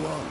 on.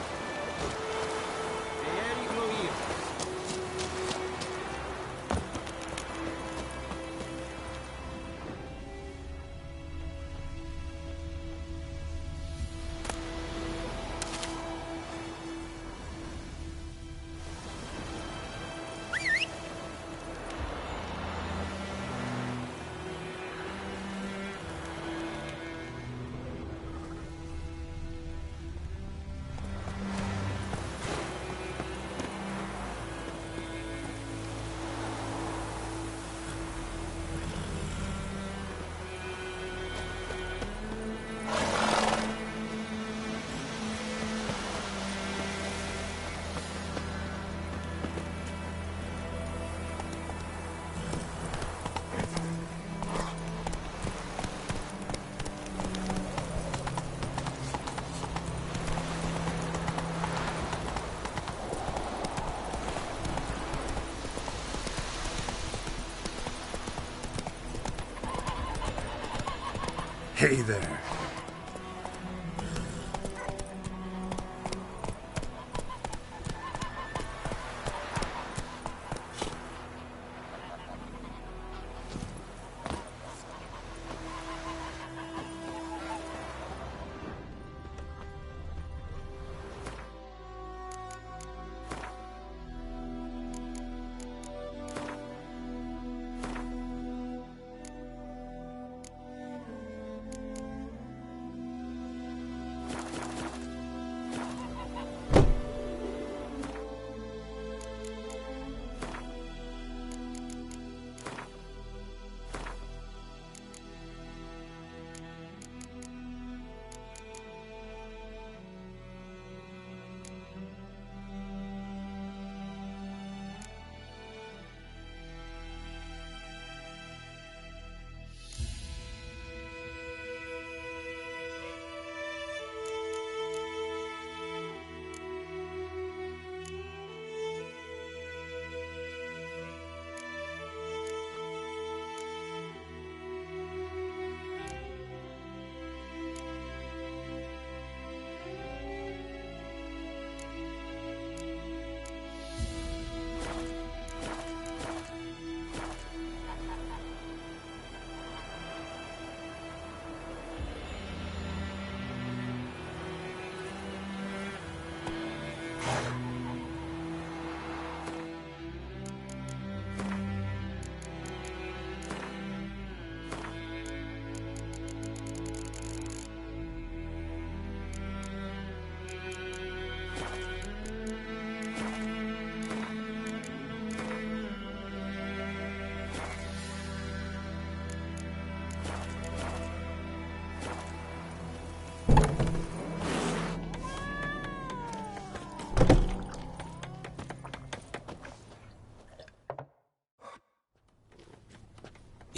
Hey there.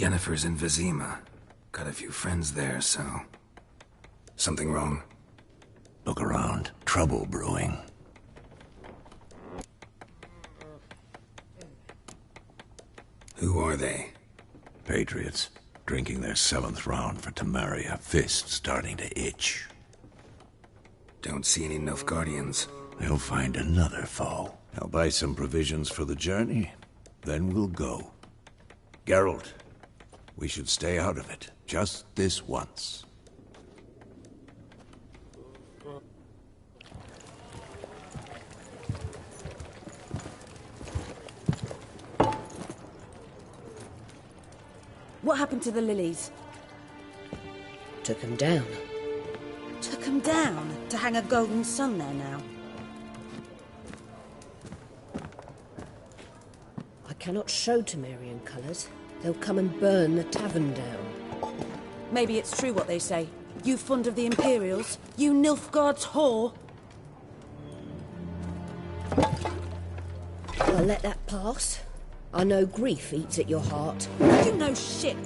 Yennefer's in Vizima. Got a few friends there, so... Something wrong? Look around. Trouble brewing. Who are they? Patriots. Drinking their 7th round for Temeria. Fist starting to itch. Don't see any Nilfgaardians. They'll find another foe. I'll buy some provisions for the journey. Then we'll go. Geralt, we should stay out of it. Just this once. What happened to the lilies? Took them down. Took them down? To hang a golden sun there now? I cannot show Temerian colours. They'll come and burn the tavern down. Maybe it's true what they say. You fond of the Imperials? You Nilfgaard's whore? I'll let that pass. I know grief eats at your heart. You know shit.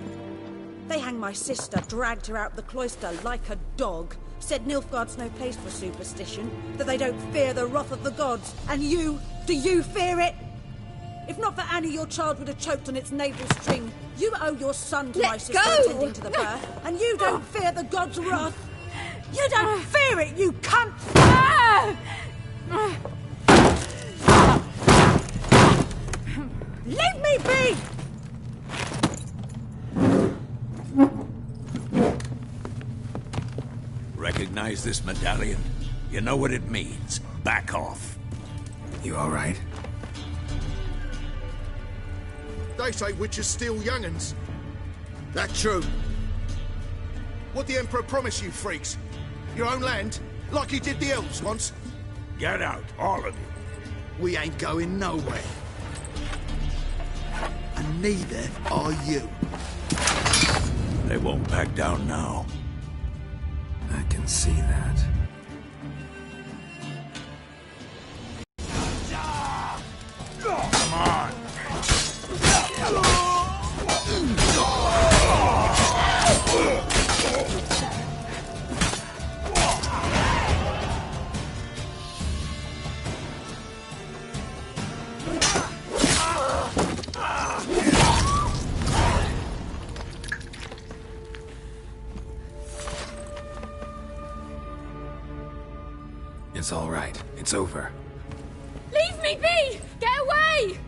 They hanged my sister, dragged her out the cloister like a dog. Said Nilfgaard's no place for superstition, that they don't fear the wrath of the gods. And you, do you fear it? If not for Annie, your child would have choked on its navel string. You owe your son to my sister attending to the birth, and you don't fear the gods' wrath. You don't fear it, you cunt! Leave me be! Recognize this medallion? You know what it means. Back off. You all right? They say witches steal young'uns. That true? What the Emperor promised you, freaks? Your own land? Like he did the elves once? Get out, all of you. We ain't going nowhere. And neither are you. They won't back down now. I can see that. Come on! It's all right. It's over. Leave me be! Get away!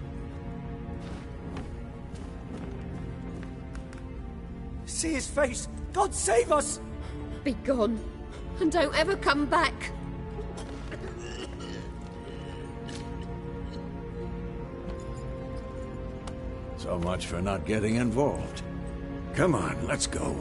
See his face! God save us! Be gone, and don't ever come back. So much for not getting involved. Come on, let's go.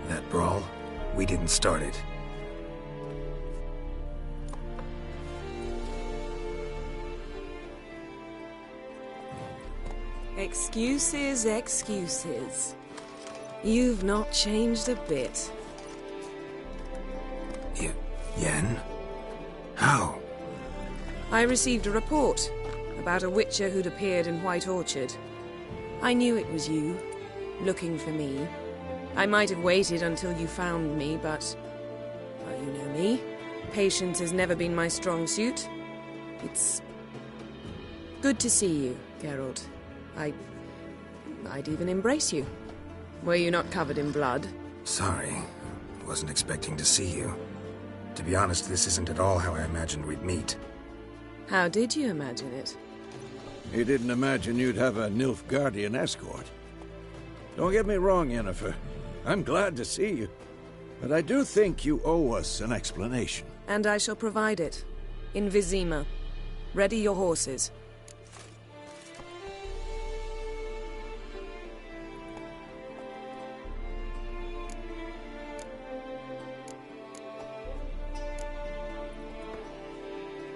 That brawl, we didn't start it. Excuses, excuses. You've not changed a bit. Yen? How? I received a report about a witcher who'd appeared in White Orchard. I knew it was you, looking for me. I might have waited until you found me, but... well, you know me. Patience has never been my strong suit. It's... good to see you, Geralt. I'd even embrace you. Were you not covered in blood? Sorry. Wasn't expecting to see you. To be honest, this isn't at all how I imagined we'd meet. How did you imagine it? You didn't imagine you'd have a Nilfgaardian escort. Don't get me wrong, Yennefer. I'm glad to see you. But I do think you owe us an explanation. And I shall provide it. In Vizima. Ready your horses.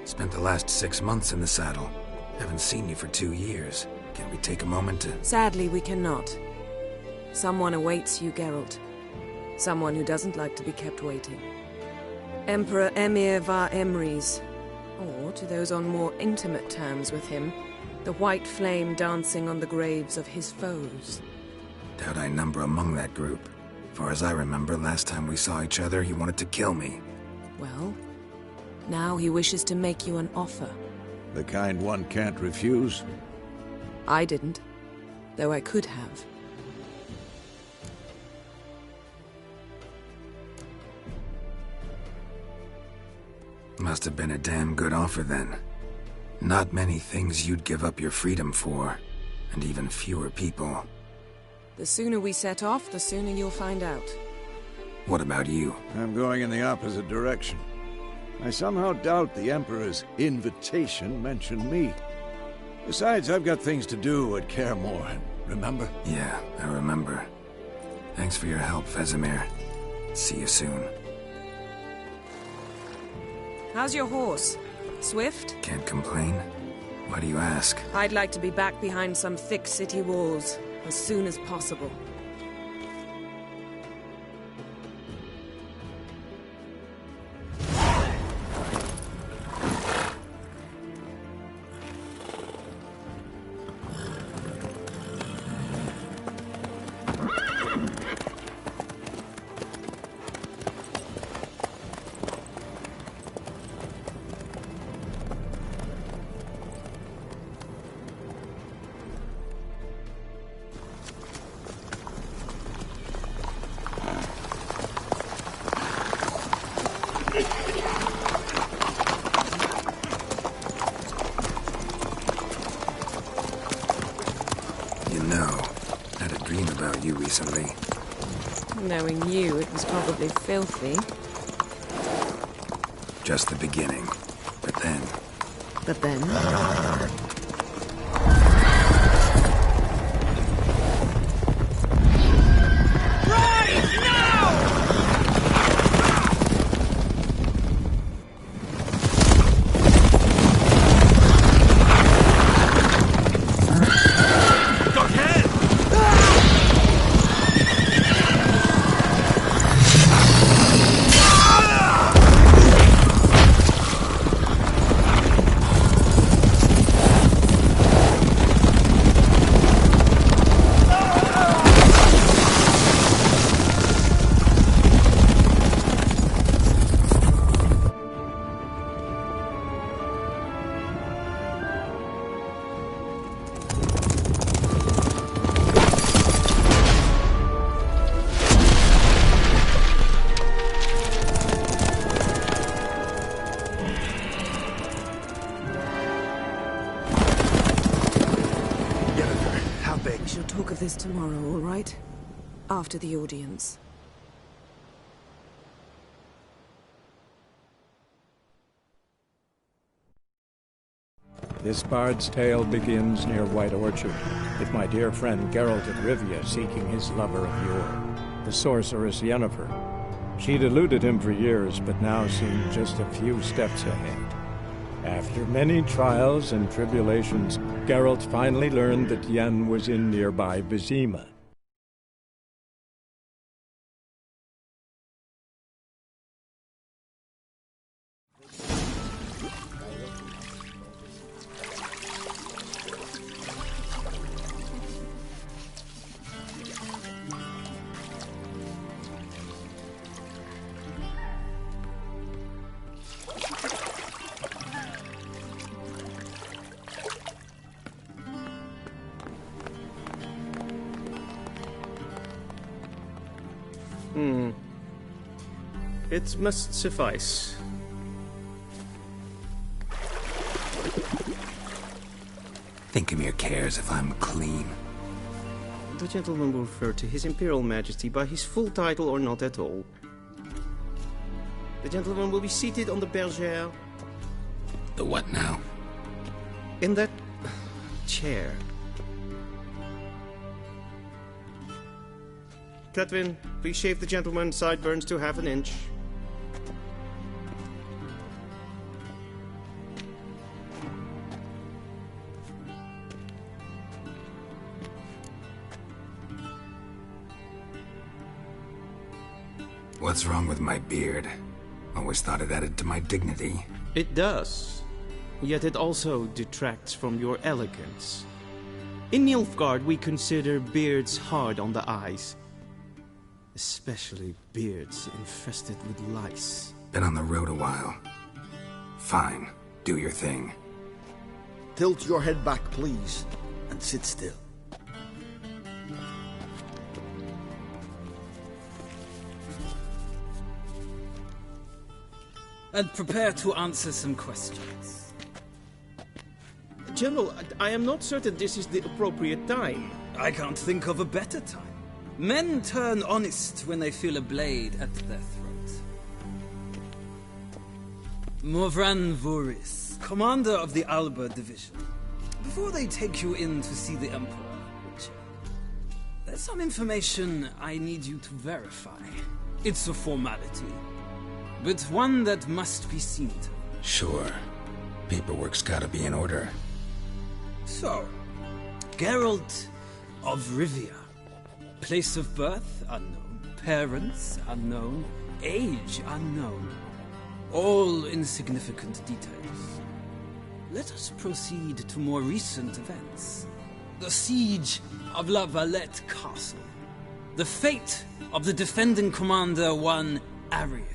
Spent the last 6 months in the saddle. Haven't seen you for 2 years. Can we take a moment to... Sadly, we cannot. Someone awaits you, Geralt. Someone who doesn't like to be kept waiting. Emperor Emir var Emrys. Or, to those on more intimate terms with him, the white flame dancing on the graves of his foes. Doubt I number among that group. Far as I remember, last time we saw each other, he wanted to kill me. Well, now he wishes to make you an offer. The kind one can't refuse? I didn't, though I could have. Must have been a damn good offer then. Not many things you'd give up your freedom for, and even fewer people. The sooner we set off, the sooner you'll find out. What about you? I'm going in the opposite direction. I somehow doubt the Emperor's invitation mentioned me. Besides, I've got things to do at Kaer Morhen, remember? Yeah, I remember. Thanks for your help, Vesemir. See you soon. How's your horse? Swift? Can't complain. Why do you ask? I'd like to be back behind some thick city walls as soon as possible. you recently? Knowing you, it was probably filthy. Just the beginning. But then... But then... We shall talk of this tomorrow, all right? After the audience. This bard's tale begins near White Orchard, with my dear friend Geralt of Rivia seeking his lover of yore, the sorceress Yennefer. She'd eluded him for years, but now seemed just a few steps ahead. After many trials and tribulations, Geralt finally learned that Yen was in nearby Vizima. It must suffice. Thinkemere cares if I'm clean. The gentleman will refer to His Imperial Majesty by his full title or not at all. The gentleman will be seated on the bergère. The what now? In that chair. Cletwin, please shave the gentleman's sideburns to half an inch. What's wrong with my beard? Always thought it added to my dignity. It does. Yet it also detracts from your elegance. In Nilfgaard, we consider beards hard on the eyes. Especially beards infested with lice. Been on the road a while. Fine. Do your thing. Tilt your head back, please, and sit still. And prepare to answer some questions. General, I am not certain this is the appropriate time. I can't think of a better time. Men turn honest when they feel a blade at their throat. Morvran Vuris, commander of the Alba Division. Before they take you in to see the Emperor, there's some information I need you to verify. It's a formality, but one that must be seen to. Sure. Paperwork's gotta be in order. So, Geralt of Rivia. Place of birth, unknown. Parents, unknown. Age, unknown. All insignificant details. Let us proceed to more recent events. The siege of La Valette Castle. The fate of the defending commander, one Arian.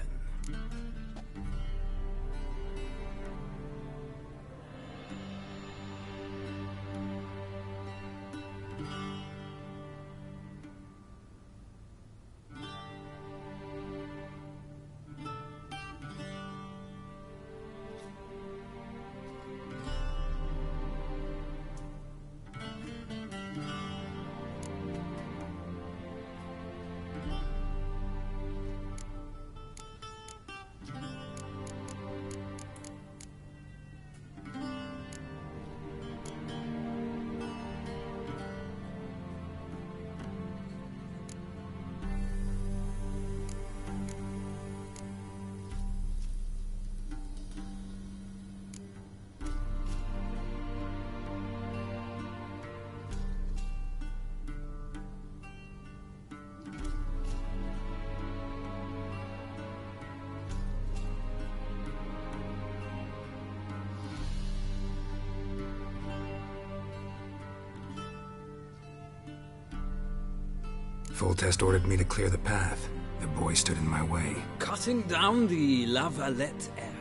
Foltest ordered me to clear the path. The boy stood in my way. Cutting down the Lavalette heir.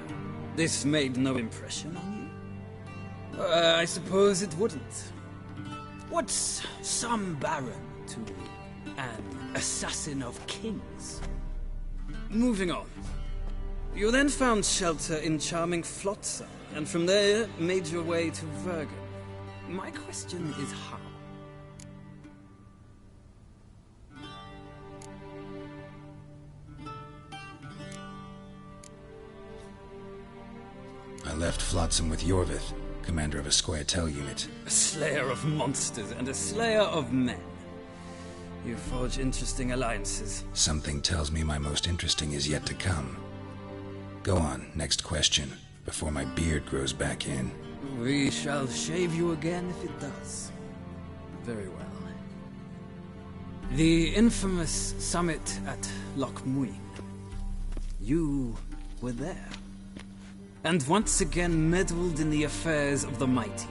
This made no impression on you? I suppose it wouldn't. What's some baron to an assassin of kings? Moving on. You then found shelter in charming Flotsam, and from there made your way to Vergen. My question is how? I left Flotsam with Yorvith, commander of a Scoia'tael unit. A slayer of monsters and a slayer of men. You forge interesting alliances. Something tells me my most interesting is yet to come. Go on, next question, before my beard grows back in. We shall shave you again if it does. Very well. The infamous summit at Loch Muin. You were there. And once again meddled in the affairs of the mighty.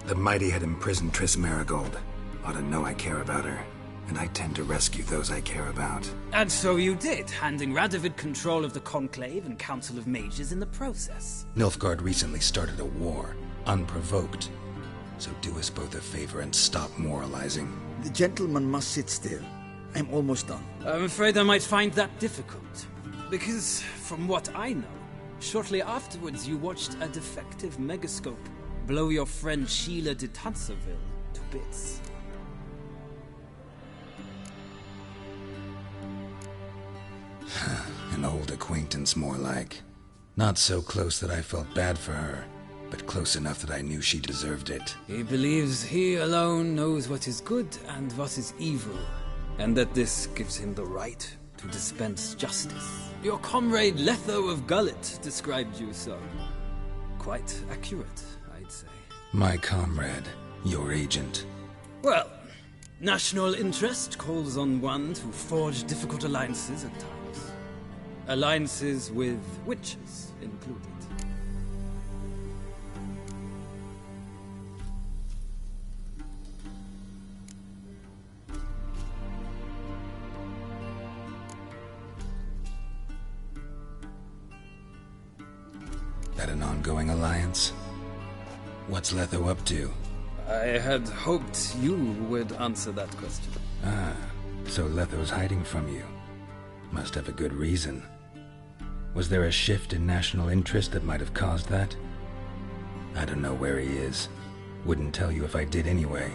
The mighty had imprisoned Triss Marigold. Ought to know I care about her, and I tend to rescue those I care about. And so you did, handing Radovid control of the Conclave and Council of Mages in the process. Nilfgaard recently started a war, unprovoked. So do us both a favor and stop moralizing. The gentleman must sit still. I'm almost done. I'm afraid I might find that difficult. Because, from what I know, shortly afterwards you watched a defective megascope blow your friend Sheila de Tanserville to bits. An old acquaintance, more like. Not so close that I felt bad for her, but close enough that I knew she deserved it. He believes he alone knows what is good and what is evil, and that this gives him the right to dispense justice. Your comrade Letho of Gullet described you so. Quite accurate, I'd say. My comrade, your agent. Well, national interest calls on one to forge difficult alliances at times. Alliances with witches included. That an ongoing alliance? What's Letho up to? I had hoped you would answer that question. Ah, so Letho's hiding from you. Must have a good reason. Was there a shift in national interest that might have caused that? I don't know where he is. Wouldn't tell you if I did anyway.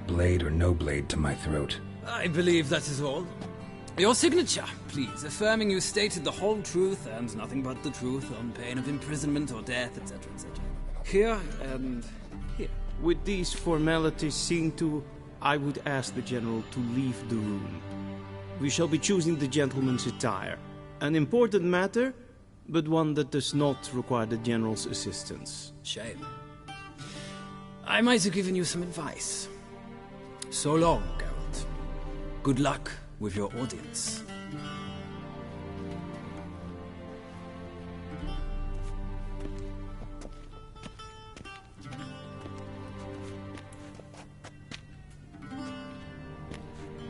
Blade or no blade to my throat. I believe that is all. Your signature, please, affirming you stated the whole truth and nothing but the truth on pain of imprisonment or death, etc., etc. Here and here. With these formalities seen to, I would ask the General to leave the room. We shall be choosing the gentleman's attire. An important matter, but one that does not require the General's assistance. Shame. I might have given you some advice. So long, Geralt. Good luck with your audience.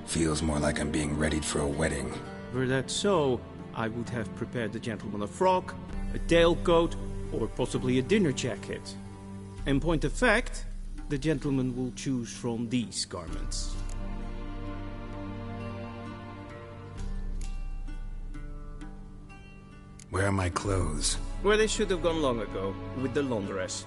Feels more like I'm being readied for a wedding. Were that so, I would have prepared the gentleman a frock, a tailcoat, or possibly a dinner jacket. In point of fact, the gentleman will choose from these garments. Where are my clothes? Where they should have gone long ago, with the laundress.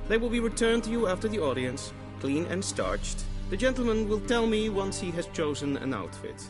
They will be returned to you after the audience, clean and starched. The gentleman will tell me once he has chosen an outfit.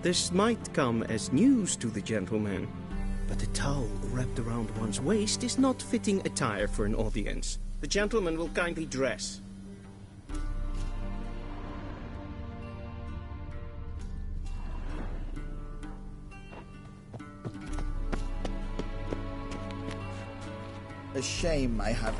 This might come as news to the gentleman, but a towel wrapped around one's waist is not fitting attire for an audience. The gentleman will kindly dress. A shame I have...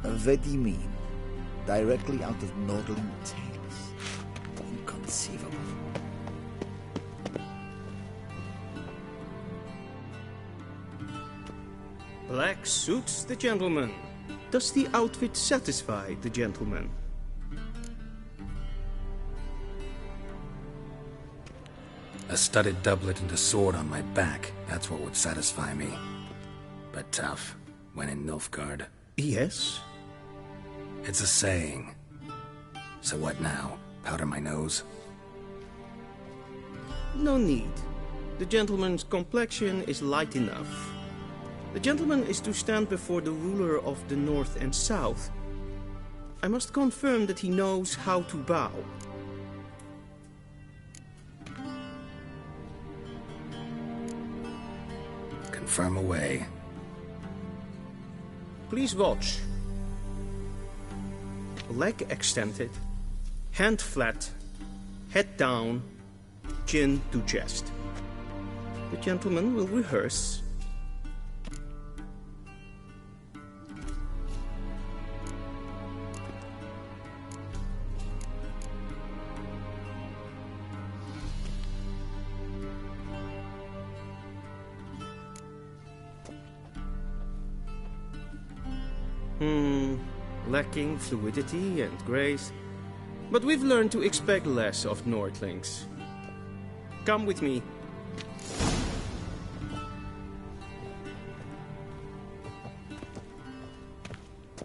Very mean. Directly out of Nordling Tales. Inconceivable. Black suits the gentleman. Does the outfit satisfy the gentleman? A studded doublet and a sword on my back, that's what would satisfy me. But tough, when in Nilfgaard. Yes? It's a saying. So what now? Powder my nose? No need. The gentleman's complexion is light enough. The gentleman is to stand before the ruler of the North and South. I must confirm that he knows how to bow. Confirm away. Please watch. Leg extended, hand flat, head down, chin to chest. The gentleman will rehearse. Lacking fluidity and grace. But we've learned to expect less of Nordlings. Come with me.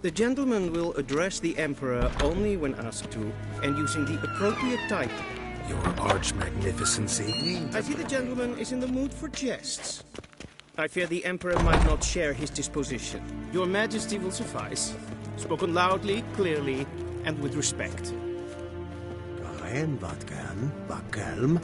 The gentleman will address the Emperor only when asked to, and using the appropriate title. Your arch-magnificency? I see the gentleman is in the mood for jests. I fear the Emperor might not share his disposition. Your Majesty will suffice. Spoken loudly, clearly, and with respect. Kain vatkan, bakelm.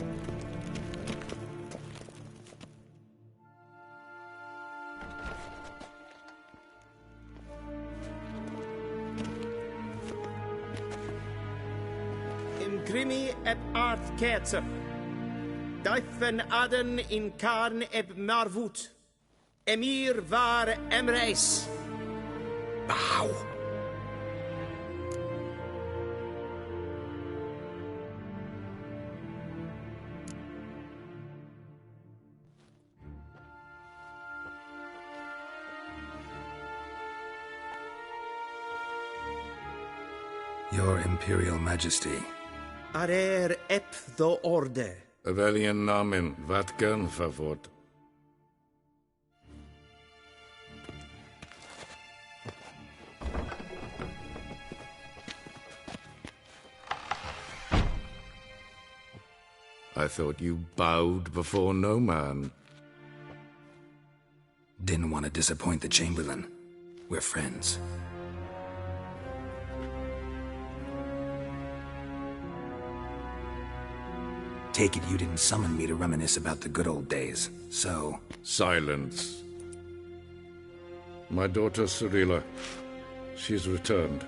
Imgrimi et art ketzer. Daifen aden in karn eb marvut. Emir var emreis. Bow. Your Imperial Majesty. Arer ep the orde. Weljen namen, wat kan favort? I thought you bowed before no man. Didn't want to disappoint the Chamberlain. We're friends. Take it you didn't summon me to reminisce about the good old days, so... Silence. My daughter Cirilla, she's returned.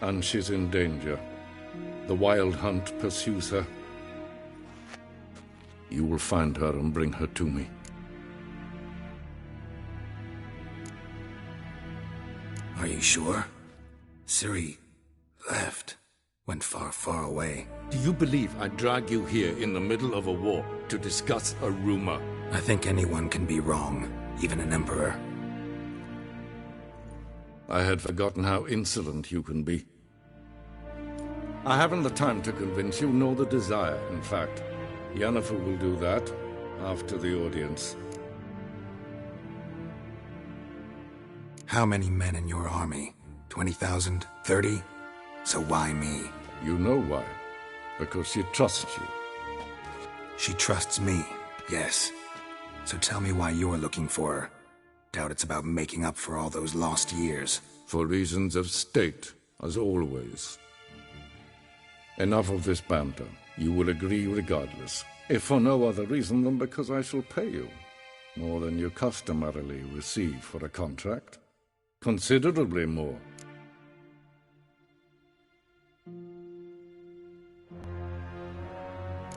And she's in danger. The Wild Hunt pursues her. You will find her and bring her to me. Are you sure? Ciri left. Went far, far away. Do you believe I drag you here in the middle of a war to discuss a rumor? I think anyone can be wrong, even an emperor. I had forgotten how insolent you can be. I haven't the time to convince you, nor the desire, in fact. Yennefer will do that after the audience. How many men in your army? 20,000? 30? So why me? You know why. Because she trusts you. She trusts me, yes. So tell me why you're looking for her. Doubt it's about making up for all those lost years. For reasons of state, as always. Enough of this banter. You will agree regardless. If for no other reason than because I shall pay you. More than you customarily receive for a contract. Considerably more.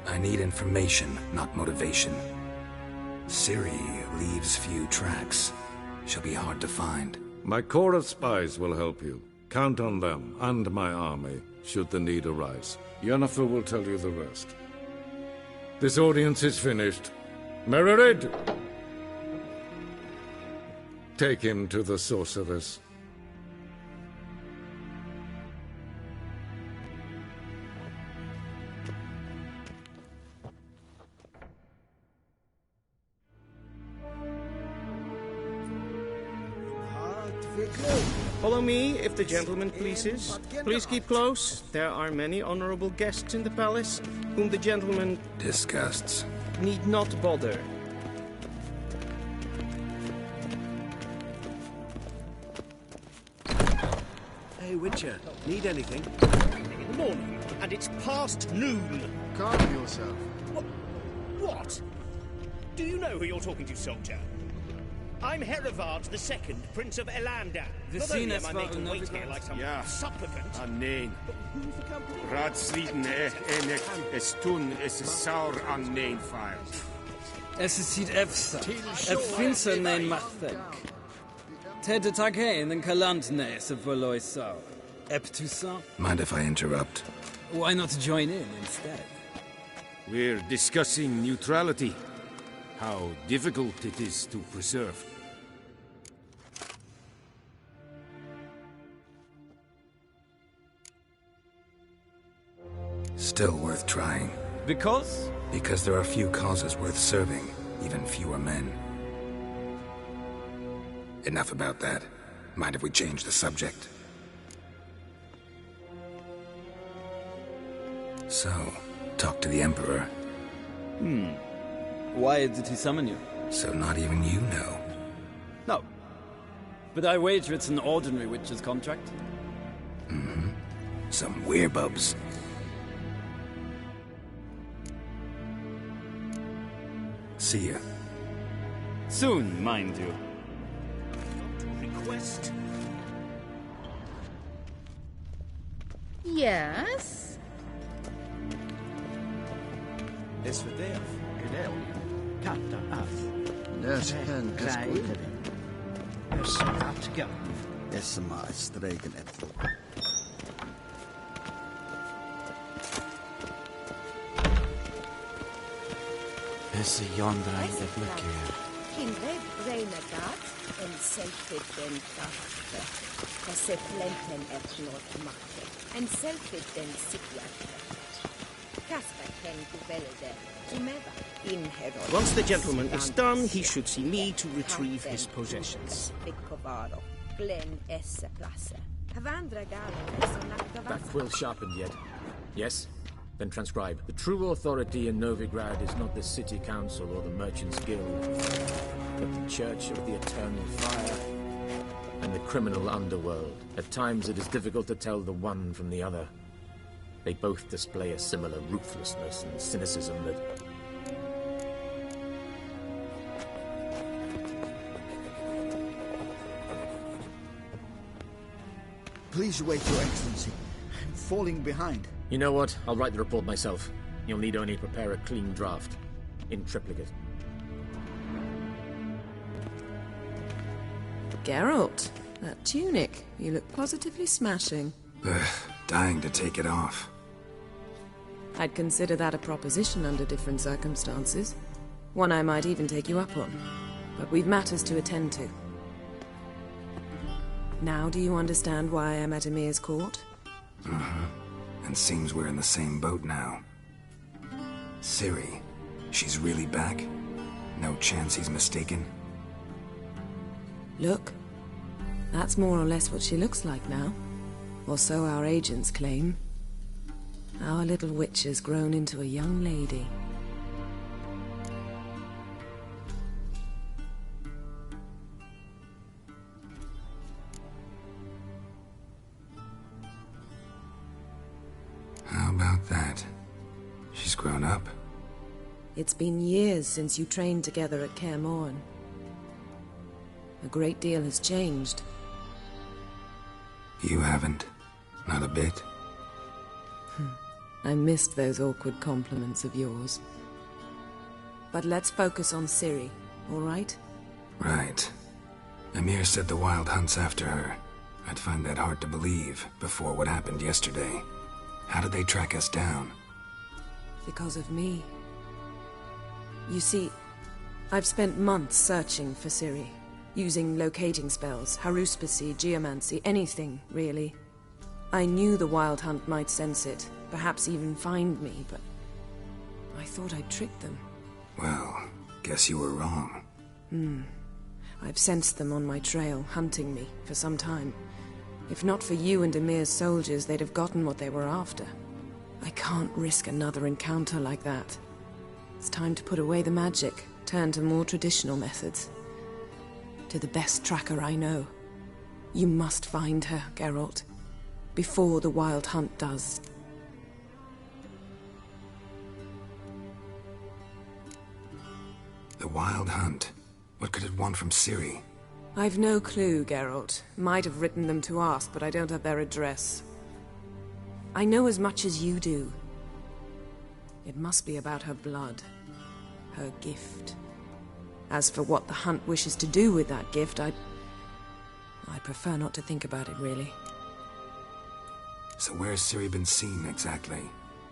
I need information, not motivation. Ciri leaves few tracks. She'll be hard to find. My corps of spies will help you. Count on them, and my army, should the need arise. Yennefer will tell you the rest. This audience is finished. Mererid! Take him to the sorceress. Follow me, if the gentleman pleases. Please keep close. There are many honorable guests in the palace, whom the gentleman... disgusts. ...need not bother. Hey, Witcher, need anything? In the morning, and it's past noon. Calm yourself. What? Do you know who you're talking to, soldier? I'm Herivard II, Prince of Elander. Not only am I made to wait here like some supplicant... nee. But who's the company? Raadsliden enig is toen is saur aan neen vaart. Es siet efsa. Finse nein machtek. Tede tag hein en kalant ne se verloi sau. Eptusa. Mind if I interrupt? Why not join in instead? We're discussing neutrality. How difficult it is to preserve. Still worth trying. Because? Because there are few causes worth serving, even fewer men. Enough about that. Mind if we change the subject? So, talk to the Emperor. Why did he summon you? So not even you know. No. But I wager it's an ordinary witch's contract. Mm-hmm. Some werebubs. See ya. Soon, mind you. Request? Yes? Es verderf. Gedel. Katta af. Nes hen Krijgen. Es atga. Es maar streken et. Es yondra de flicker. In red reinagat en selfit den tachte. Se flenten et not machte. En selfit den sikiate. Casper ken guvelde. Once the gentleman is done, he should see me to retrieve his possessions. That quill sharpened yet? Yes? Then transcribe. The true authority in Novigrad is not the city council or the merchants' guild, but the Church of the Eternal Fire and the criminal underworld. At times it is difficult to tell the one from the other. They both display a similar ruthlessness and cynicism that... Please wait, Your Excellency. I'm falling behind. You know what? I'll write the report myself. You'll need only prepare a clean draft. In triplicate. Geralt, that tunic. You look positively smashing. Ugh, dying to take it off. I'd consider that a proposition under different circumstances. One I might even take you up on. But we've matters to attend to. Now do you understand why I'm at Emir's court? Uh-huh. And seems we're in the same boat now. Ciri, she's really back? No chance he's mistaken? Look, that's more or less what she looks like now. Or so our agents claim. Our little witch has grown into a young lady. How about that? She's grown up. It's been years since you trained together at Kaer Morhen. A great deal has changed. You haven't? Not a bit? I missed those awkward compliments of yours. But let's focus on Ciri, all right? Right. Emir said the Wild Hunt's after her. I'd find that hard to believe before what happened yesterday. How did they track us down? Because of me. You see, I've spent months searching for Ciri, using locating spells, haruspicy, geomancy, anything, really. I knew the Wild Hunt might sense it, perhaps even find me, but I thought I'd tricked them. Well, guess you were wrong. I've sensed them on my trail, hunting me, for some time. If not for you and Emir's soldiers, they'd have gotten what they were after. I can't risk another encounter like that. It's time to put away the magic, turn to more traditional methods. To the best tracker I know. You must find her, Geralt. Before the Wild Hunt does. The Wild Hunt? What could it want from Ciri? I've no clue, Geralt. Might have written them to ask, but I don't have their address. I know as much as you do. It must be about her blood. Her gift. As for what the Hunt wishes to do with that gift, I'd prefer not to think about it, really. So where's Ciri been seen, exactly?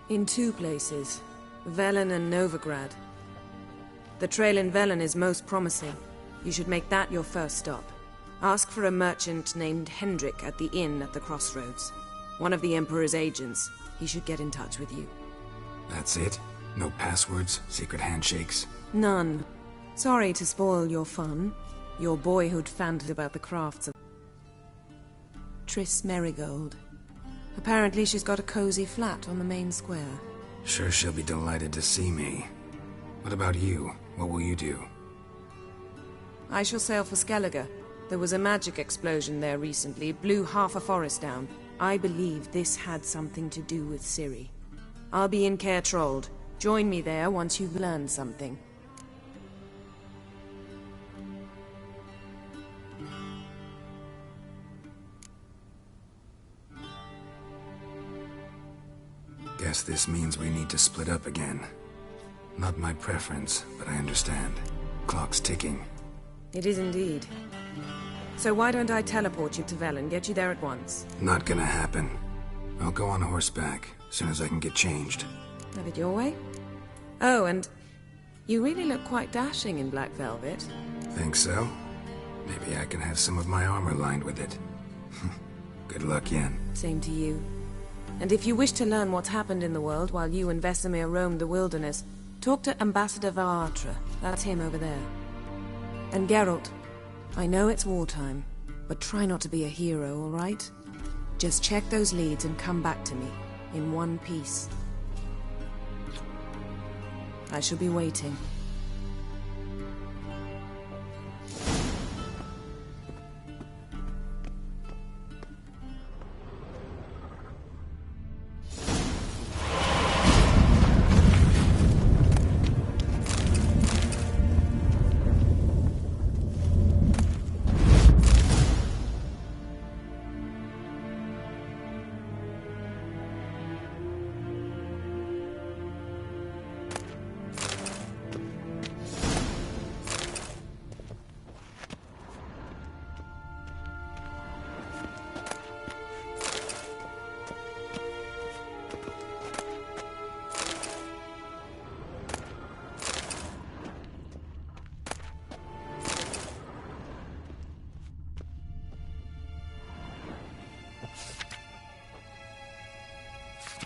In two places. Velen and Novigrad. The trail in Velen is most promising. You should make that your first stop. Ask for a merchant named Hendrik at the inn at the crossroads. One of the Emperor's agents. He should get in touch with you. That's it? No passwords? Secret handshakes? None. Sorry to spoil your fun. Your boyhood fantasied about the crafts of Triss Merigold. Apparently she's got a cozy flat on the main square. Sure she'll be delighted to see me. What about you? What will you do? I shall sail for Skellige. There was a magic explosion there recently. It blew half a forest down. I believe this had something to do with Ciri. I'll be in Caer Trold. Join me there once you've learned something. Guess this means we need to split up again. Not my preference, but I understand. Clock's ticking. It is indeed. So why don't I teleport you to Velen, get you there at once? Not gonna happen. I'll go on horseback, as soon as I can get changed. Have it your way? Oh, and you really look quite dashing in black velvet. Think so? Maybe I can have some of my armor lined with it. Good luck, Yen. Same to you. And if you wish to learn what's happened in the world while you and Vesemir roamed the wilderness, talk to Ambassador Varatra. That's him over there. And Geralt, I know it's wartime, but try not to be a hero, all right? Just check those leads and come back to me, in one piece. I shall be waiting.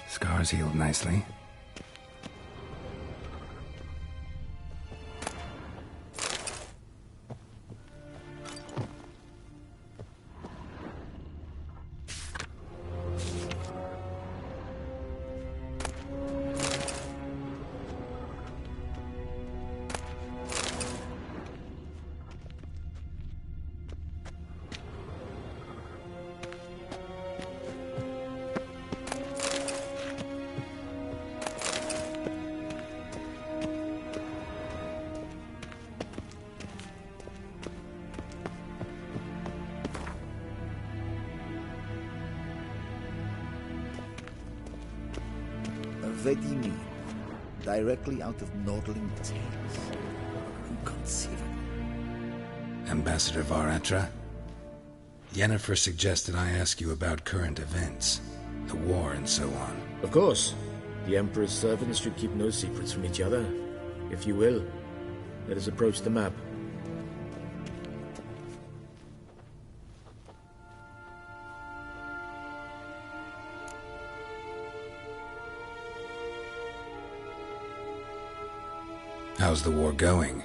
Scars healed nicely. What do you mean? Directly out of Nordling tales? Inconceivable. Ambassador Varatra, Yennefer suggested I ask you about current events, the war and so on. Of course. The Emperor's servants should keep no secrets from each other. If you will, let us approach the map. How's the war going?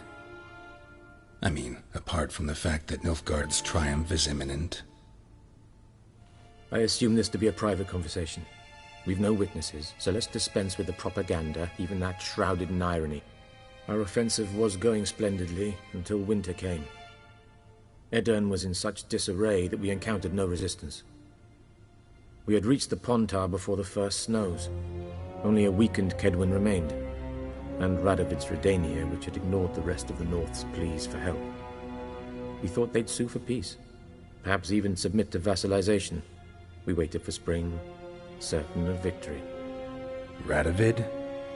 I mean, apart from the fact that Nilfgaard's triumph is imminent. I assume this to be a private conversation. We've no witnesses, so let's dispense with the propaganda, even that shrouded in irony. Our offensive was going splendidly until winter came. Edirn was in such disarray that we encountered no resistance. We had reached the Pontar before the first snows. Only a weakened Kedwin remained, and Radovid's Redania, which had ignored the rest of the North's pleas for help. We thought they'd sue for peace, perhaps even submit to vassalization. We waited for spring, certain of victory. Radovid?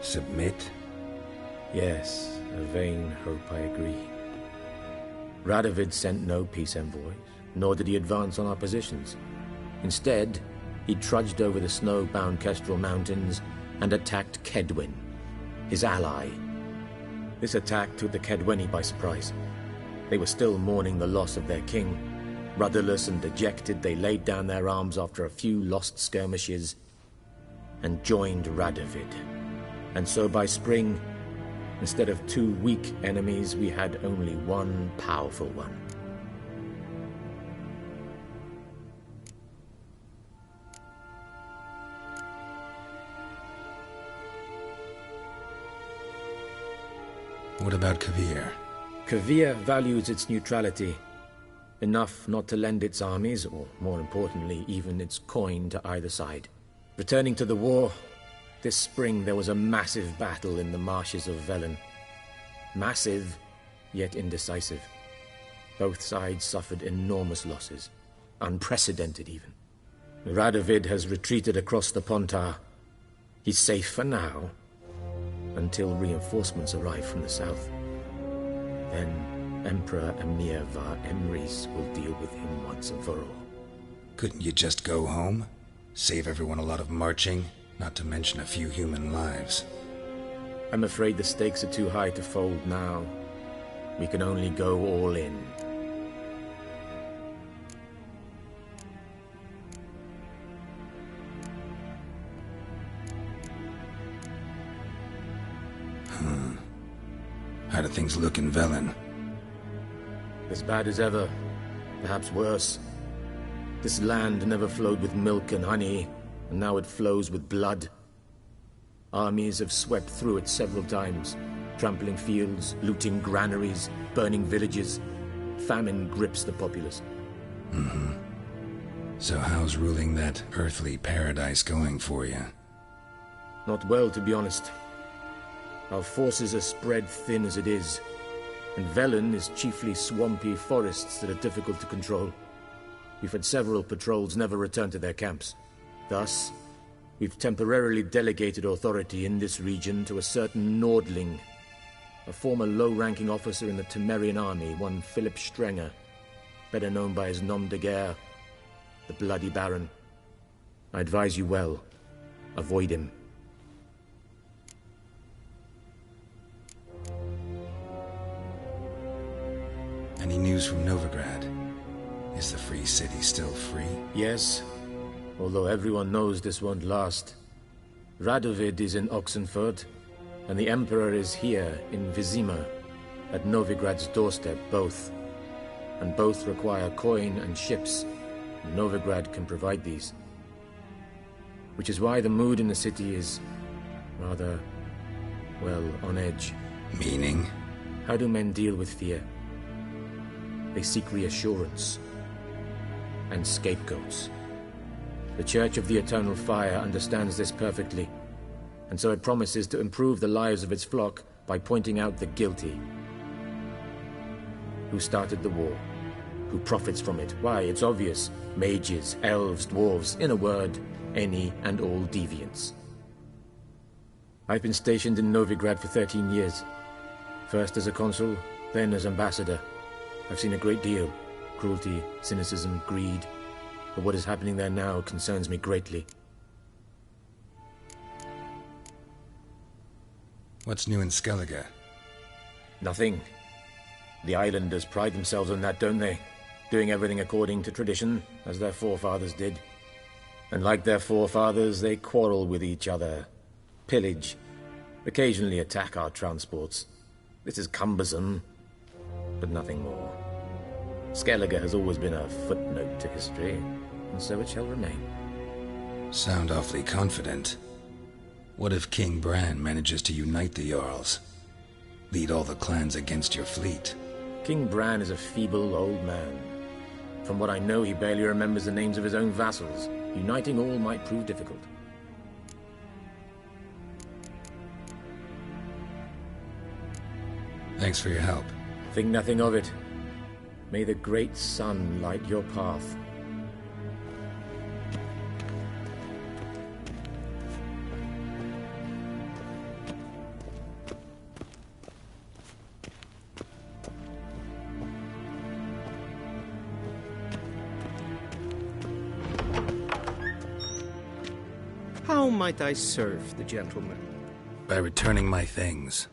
Submit? Yes, a vain hope, I agree. Radovid sent no peace envoys, nor did he advance on our positions. Instead, he trudged over the snow-bound Kestrel Mountains and attacked Kedwin, his ally. This attack took the Kedweni by surprise. They were still mourning the loss of their king. Rudderless and dejected, they laid down their arms after a few lost skirmishes and joined Radovid. And so by spring, instead of two weak enemies, we had only one powerful one. What about Kavir? Kavir values its neutrality, enough not to lend its armies, or more importantly, even its coin to either side. Returning to the war, this spring there was a massive battle in the marshes of Velen. Massive, yet indecisive. Both sides suffered enormous losses, unprecedented even. Radovid has retreated across the Pontar. He's safe for now, until reinforcements arrive from the south. Then Emperor Emir var Emrys will deal with him once and for all. Couldn't you just go home? Save everyone a lot of marching, not to mention a few human lives. I'm afraid the stakes are too high to fold now. We can only go all in. How do things look in Velen? As bad as ever, perhaps worse. This land never flowed with milk and honey, and now it flows with blood. Armies have swept through it several times, trampling fields, looting granaries, burning villages. Famine grips the populace. Mm-hmm. So how's ruling that earthly paradise going for you? Not well, to be honest. Our forces are spread thin as it is, and Velen is chiefly swampy forests that are difficult to control. We've had several patrols never return to their camps. Thus, we've temporarily delegated authority in this region to a certain Nordling, a former low-ranking officer in the Temerian army, one Philip Strenger, better known by his nom de guerre, the Bloody Baron. I advise you well. Avoid him. Any news from Novigrad? Is the free city still free? Yes, although everyone knows this won't last. Radovid is in Oxenfurt, and the Emperor is here in Vizima, at Novigrad's doorstep, both. And both require coin and ships. Novigrad can provide these. Which is why the mood in the city is rather, well, on edge. Meaning? How do men deal with fear? They seek reassurance and scapegoats. The Church of the Eternal Fire understands this perfectly, and so it promises to improve the lives of its flock by pointing out the guilty. Who started the war? Who profits from it? Why, it's obvious. Mages, elves, dwarves, in a word, any and all deviants. I've been stationed in Novigrad for 13 years. First as a consul, then as ambassador. I've seen a great deal. Cruelty, cynicism, greed. But what is happening there now concerns me greatly. What's new in Skellige? Nothing. The islanders pride themselves on that, don't they? Doing everything according to tradition, as their forefathers did. And like their forefathers, they quarrel with each other, pillage, occasionally attack our transports. This is cumbersome, but nothing more. Skellige has always been a footnote to history, and so it shall remain. Sound awfully confident. What if King Bran manages to unite the Jarls? Lead all the clans against your fleet? King Bran is a feeble old man. From what I know, he barely remembers the names of his own vassals. Uniting all might prove difficult. Thanks for your help. Think nothing of it. May the great sun light your path. How might I serve the gentleman? By returning my things.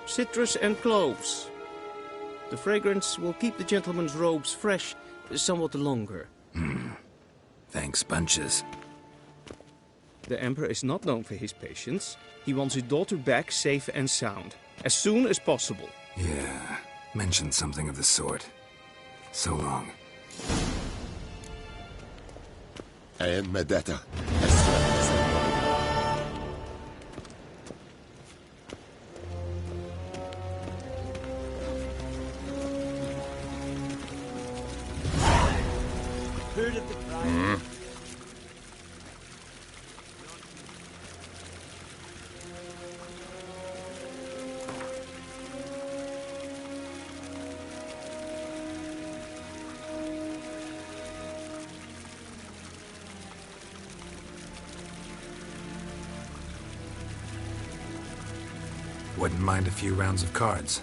Citrus and cloves. The fragrance will keep the gentleman's robes fresh somewhat longer. Thanks, bunches. The Emperor is not known for his patience. He wants his daughter back safe and sound, as soon as possible. Yeah, mentioned something of the sort. So long. I am Medetta. Heard of the crime? Wouldn't mind a few rounds of cards.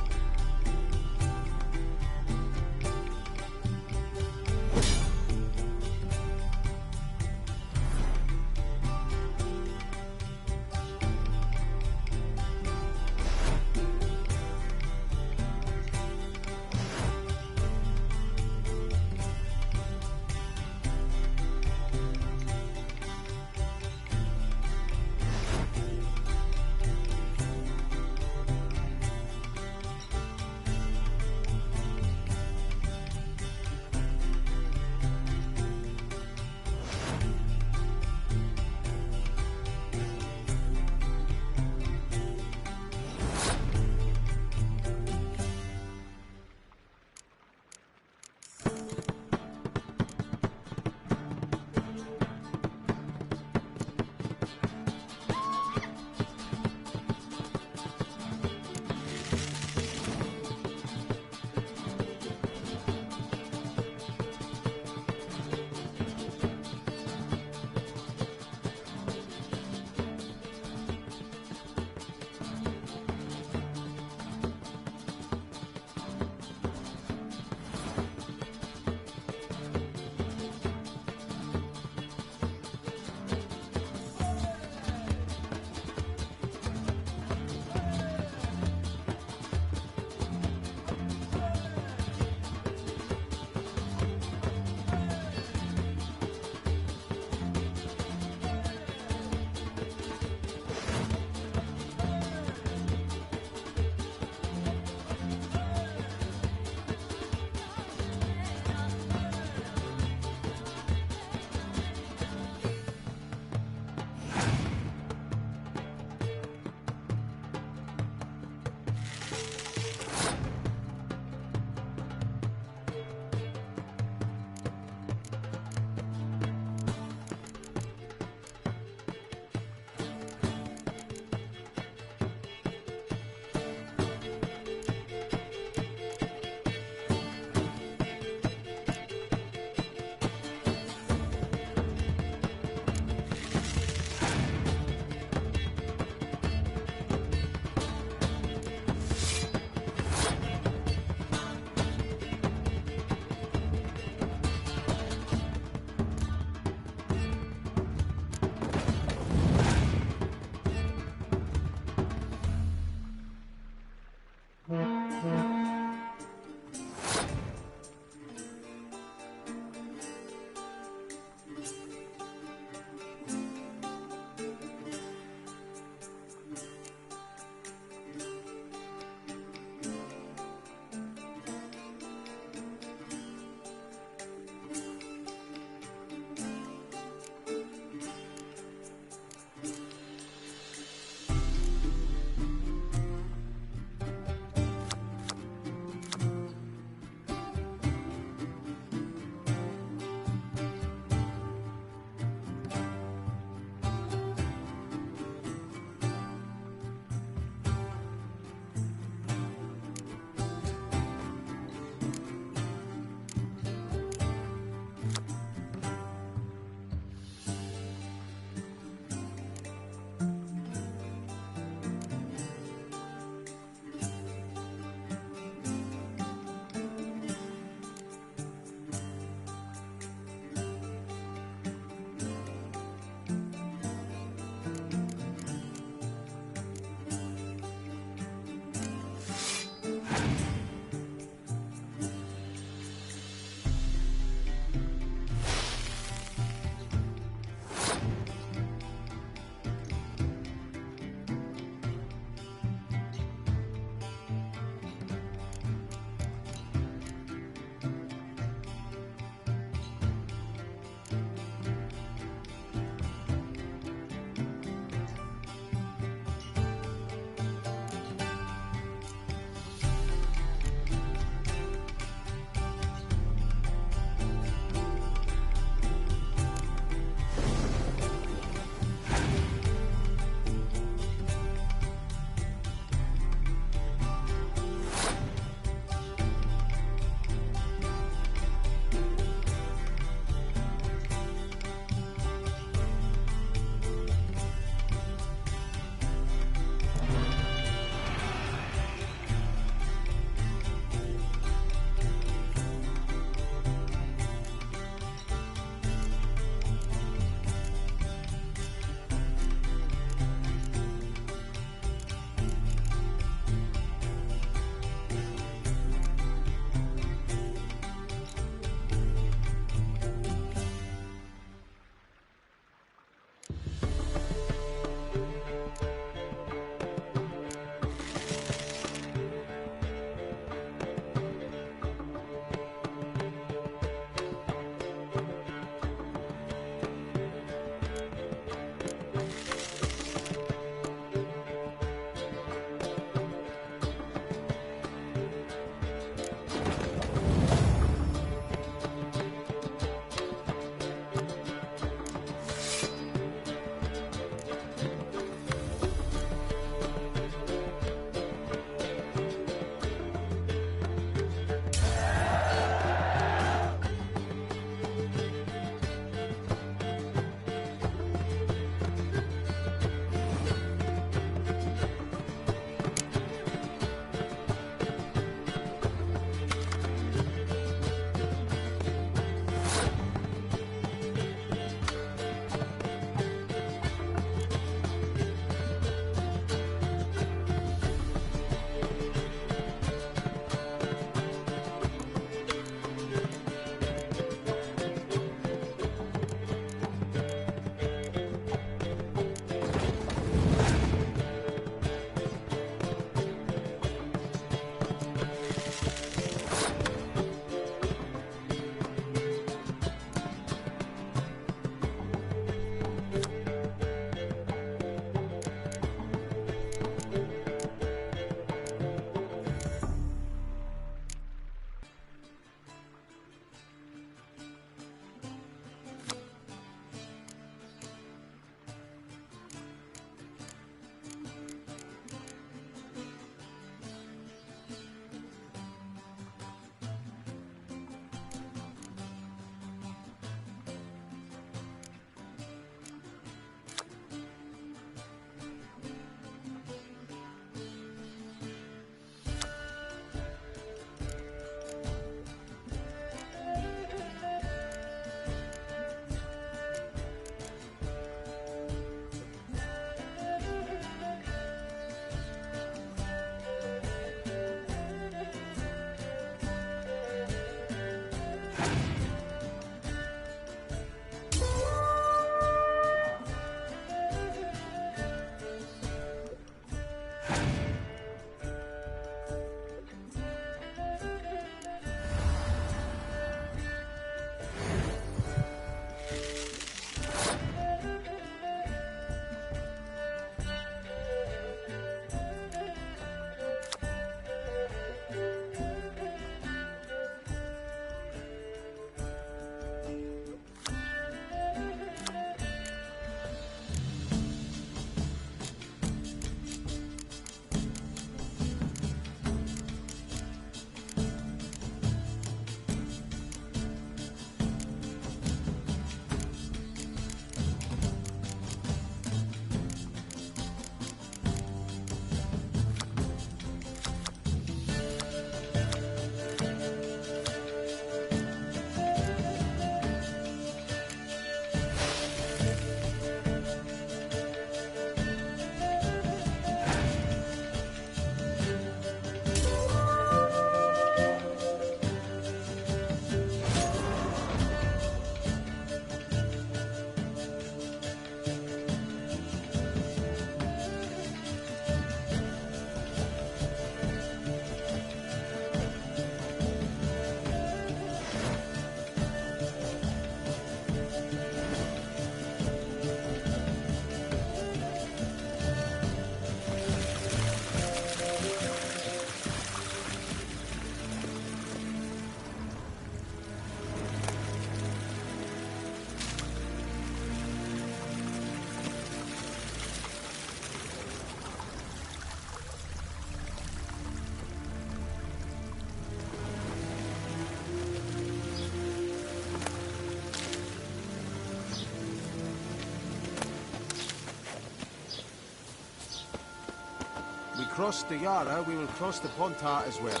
We crossed the Yara, we will cross the Pontar as well.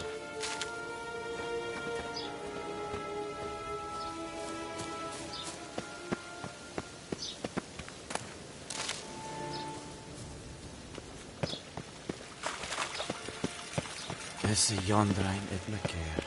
Esse yonder ein etmekeer.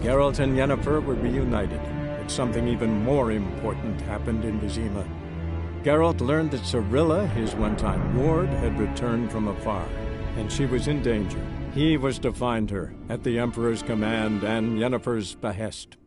Geralt and Yennefer were reunited, but something even more important happened in Vizima. Geralt learned that Cirilla, his one-time ward, had returned from afar, and she was in danger. He was to find her, at the Emperor's command and Yennefer's behest.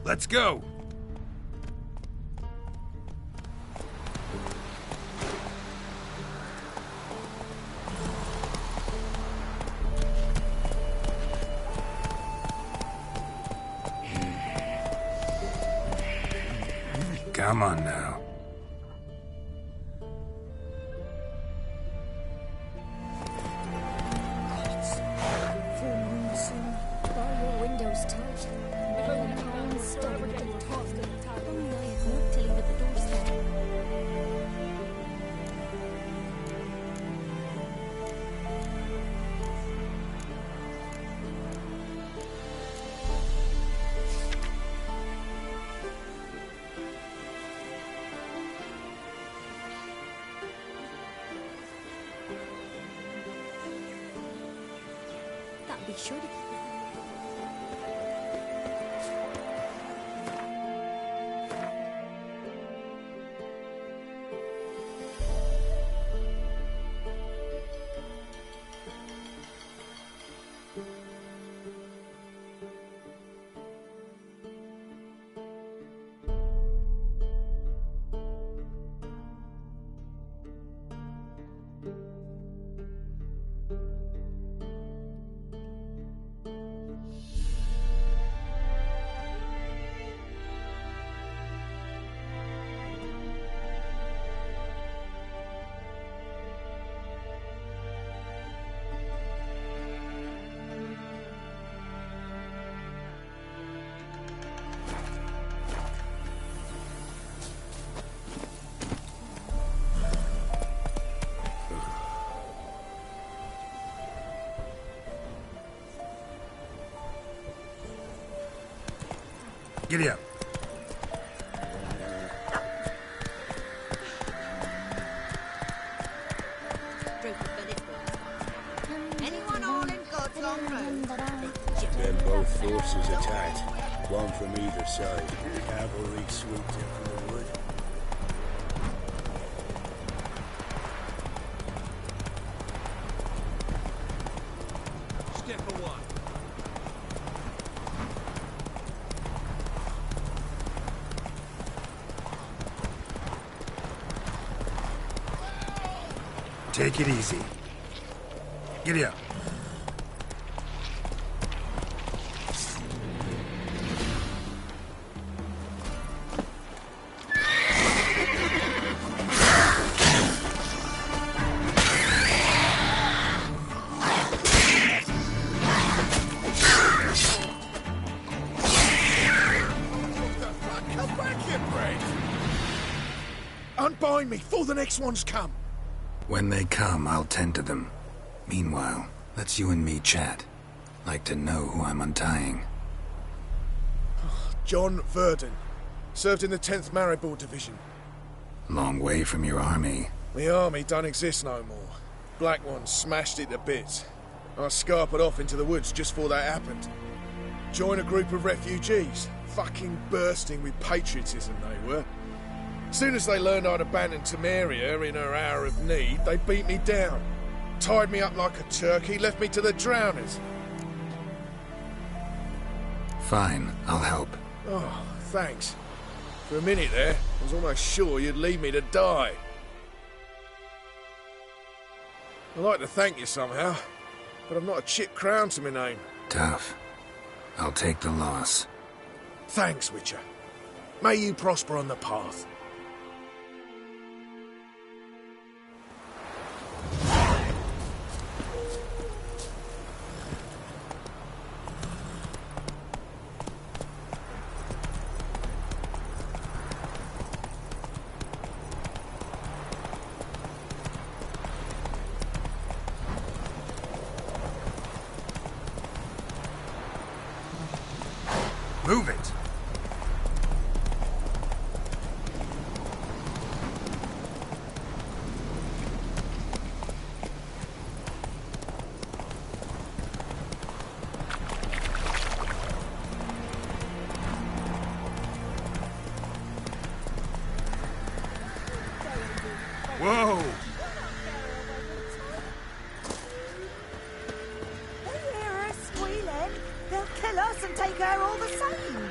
Let's go! Come on now. Full moon soon. Bar your windows tight. Little town staring at the top. Only I have not till you at the doorstep. That'll be sure to Giddy up. Anyone all in God's long road? Then both forces attacked, one from either side. Cavalry swooped in from the wood. Step away. Take it easy. Giddy up. Come back here, Brad! Unbind me before the next one's come! When they come, I'll tend to them. Meanwhile, let's you and me chat. Like to know who I'm untying. John Verdon. Served in the 10th Maribor Division. Long way from your army. The army don't exist no more. Black Ones smashed it to bits. I scarpered off into the woods just before that happened. Joined a group of refugees. Fucking bursting with patriotism they were. Soon as they learned I'd abandoned Temeria in her hour of need, they beat me down. Tied me up like a turkey, left me to the drowners. Fine, I'll help. Oh, thanks. For a minute there, I was almost sure you'd leave me to die. I'd like to thank you somehow, but I've not a chip crown to my name. Tough. I'll take the loss. Thanks, Witcher. May you prosper on the path. Move it! Whoa! They hear her squealing. They'll kill us and take her all the same.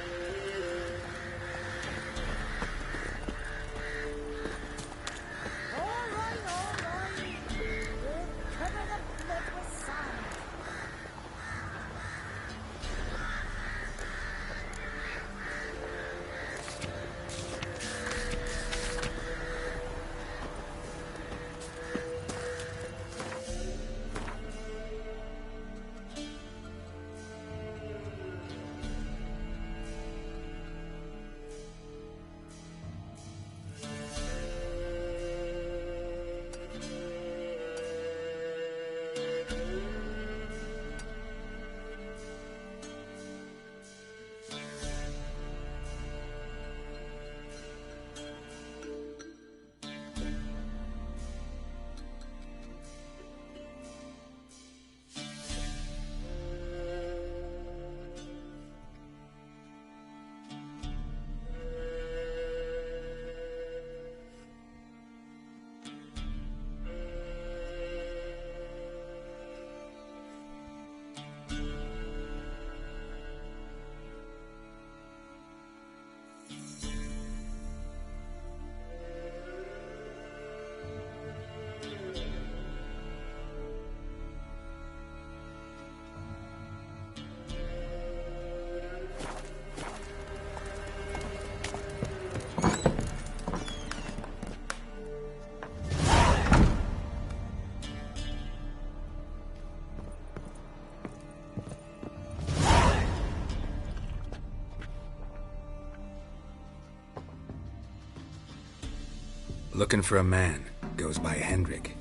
Looking for a man. Goes by Hendrik.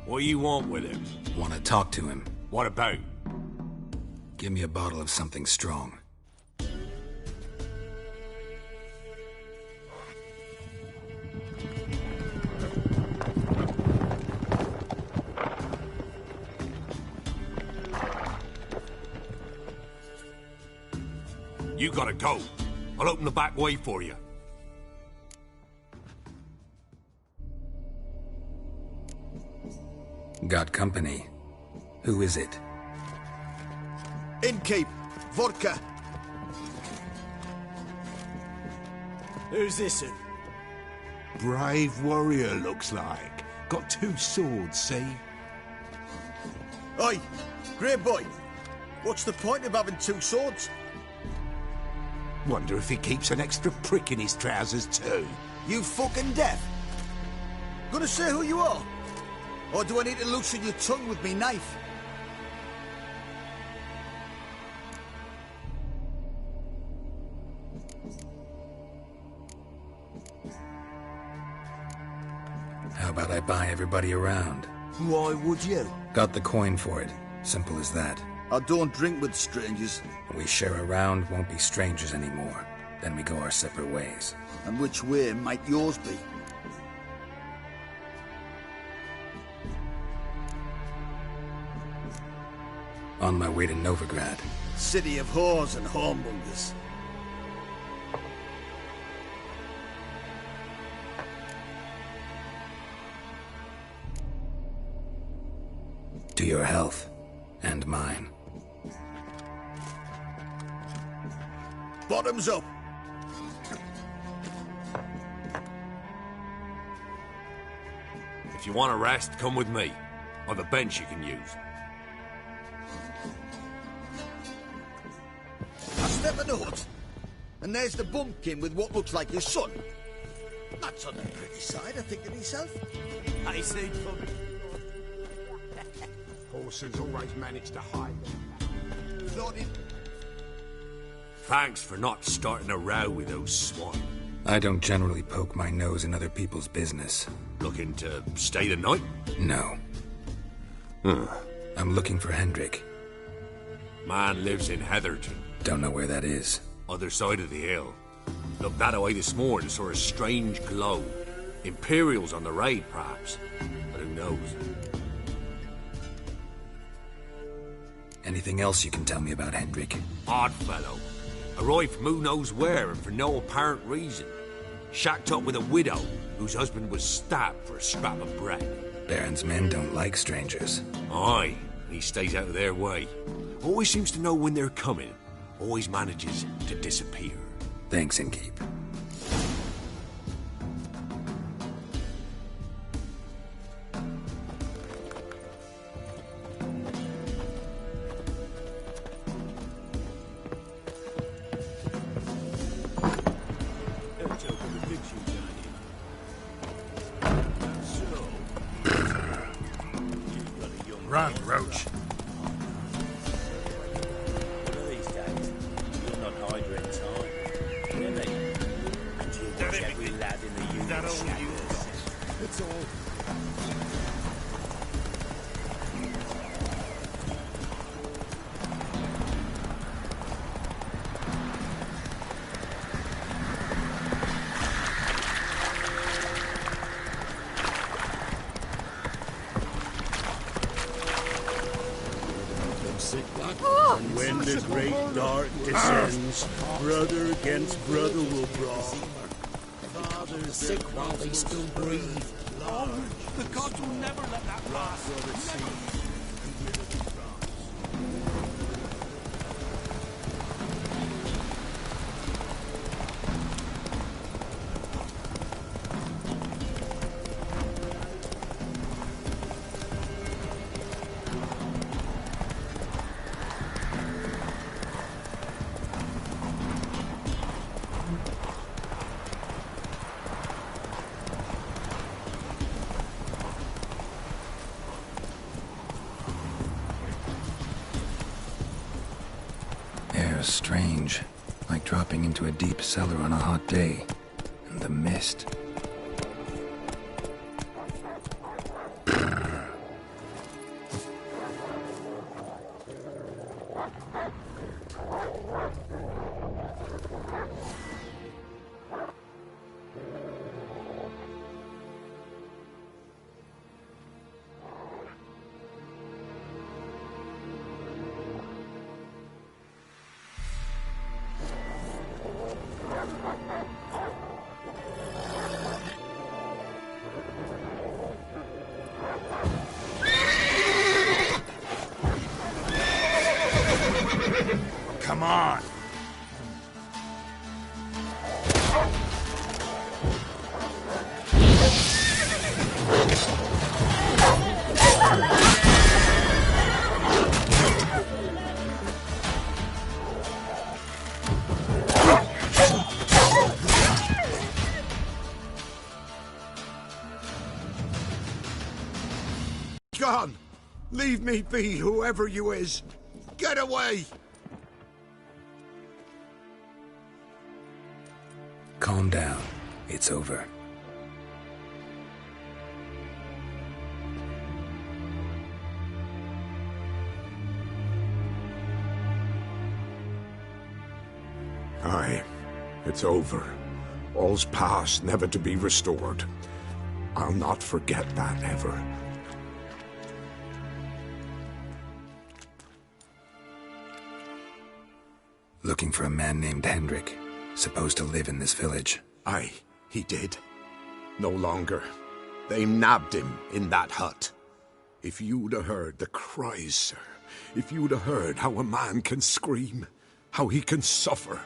What do you want with him? Want to talk to him. What about? Give me a bottle of something strong. You gotta go. I'll open the back way for you. Got company. Who is it? Innkeep. Vodka. Who's this in? Brave warrior, looks like. Got 2 swords, see? Oi, great boy. What's the point of having 2 swords? Wonder if he keeps an extra prick in his trousers too. You fucking deaf? Gonna say who you are? Or do I need to loosen your tongue with me knife? How about I buy everybody around? Why would you? Got the coin for it. Simple as that. I don't drink with strangers. We share a round, won't be strangers anymore. Then we go our separate ways. And which way might yours be? On my way to Novigrad. City of whores and whoremongers. To your health. And mine. Bottoms up! If you want a rest, come with me. I've a bench you can use. I step in the hut, and there's the bumpkin with what looks like his son. That's on the pretty side, I think to myself. I see, Pug. Horses always manage to hide. Thanks for not starting a row with those swine. I don't generally poke my nose in other people's business. Looking to stay the night? No. I'm looking for Hendrik. Man lives in Heatherton. Don't know where that is. Other side of the hill. Looked that away this morning, saw a strange glow. Imperials on the raid, perhaps. But who knows? Anything else you can tell me about Hendrik? Odd fellow. Arrived from who knows where and for no apparent reason. Shacked up with a widow whose husband was stabbed for a scrap of bread. Baron's men don't like strangers. Aye, he stays out of their way. Always seems to know when they're coming. Always manages to disappear. Thanks, Innkeep. Run, Roach. These days, you're not hydra in time. Really? And you watch every lad in the unit. That all you got? It's all. And when the great dark descends, brother against brother will brawl. Fathers sick while they still breathe. Oh, the gods will never let that pass. Air's strange, like dropping into a deep cellar on a hot day. And the mist. Come on! Gone! Leave me be, whoever you is! Get away! Calm down. It's over. Aye, it's over. All's past, never to be restored. I'll not forget that ever. Looking for a man named Hendrik, supposed to live in this village. Aye, he did. No longer. They nabbed him in that hut. If you'd have heard the cries, sir. If you'd have heard how a man can scream, how he can suffer.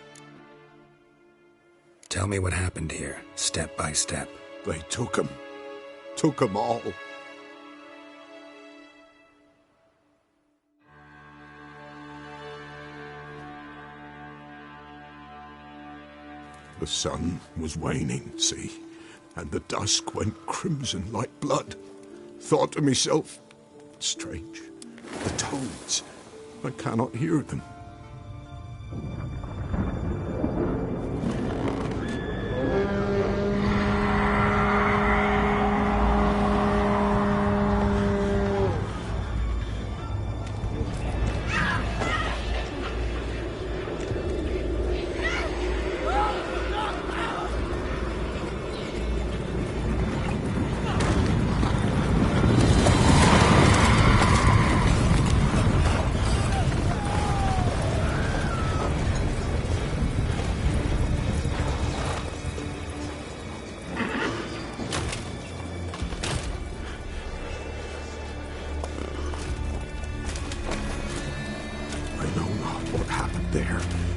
Tell me what happened here, step by step. They took him. Took him all. The sun was waning, see, and the dusk went crimson like blood. Thought to myself, strange, the toads, I cannot hear them.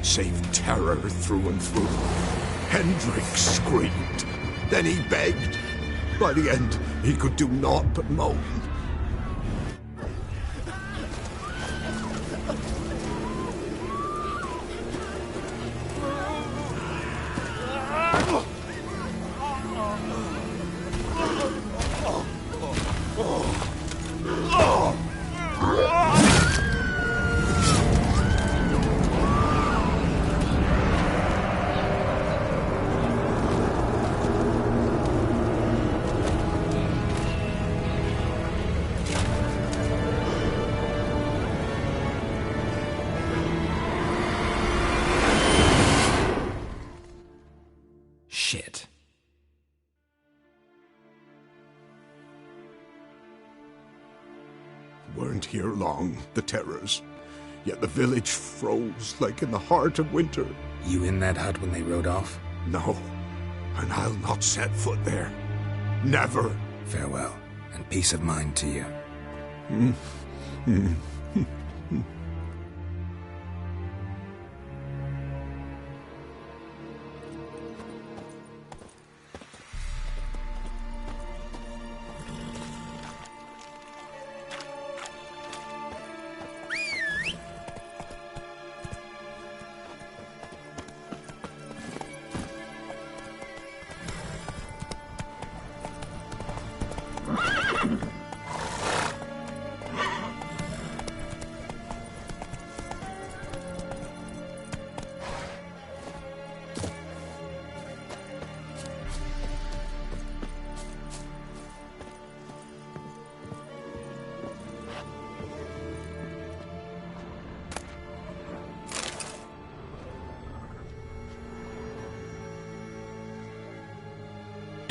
Save terror through and through. Hendrik screamed. Then he begged. By the end, he could do naught but moan. Shit. Weren't here long, the terrors. Yet the village froze like in the heart of winter. You in that hut when they rode off? No, and I'll not set foot there. Never. Farewell, and peace of mind to you.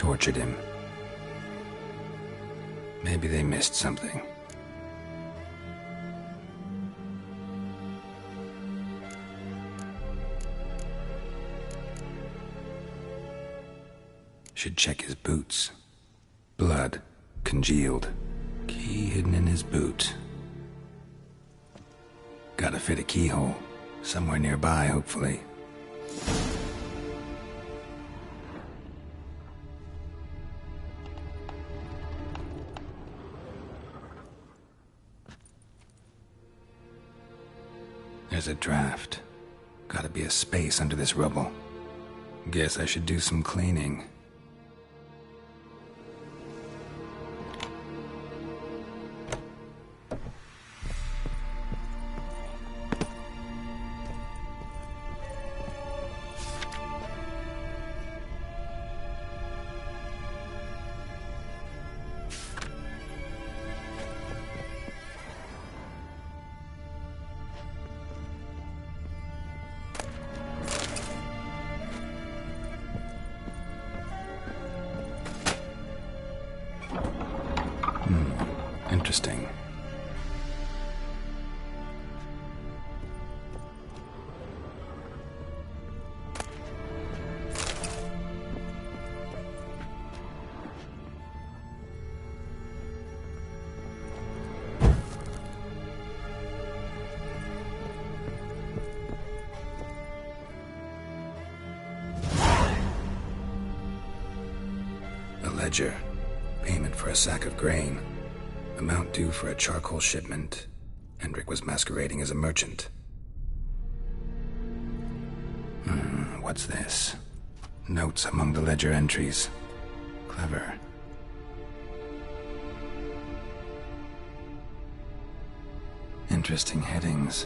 tortured him. Maybe they missed something. Should check his boots. Blood, congealed. Key hidden in his boot. Gotta fit a keyhole. Somewhere nearby, hopefully. There's a draft. Gotta be a space under this rubble. Guess I should do some cleaning. Interesting. A ledger. Payment for a sack of grain. Amount due for a charcoal shipment. Hendrik was masquerading as a merchant. What's this? Notes among the ledger entries. Clever. Interesting headings.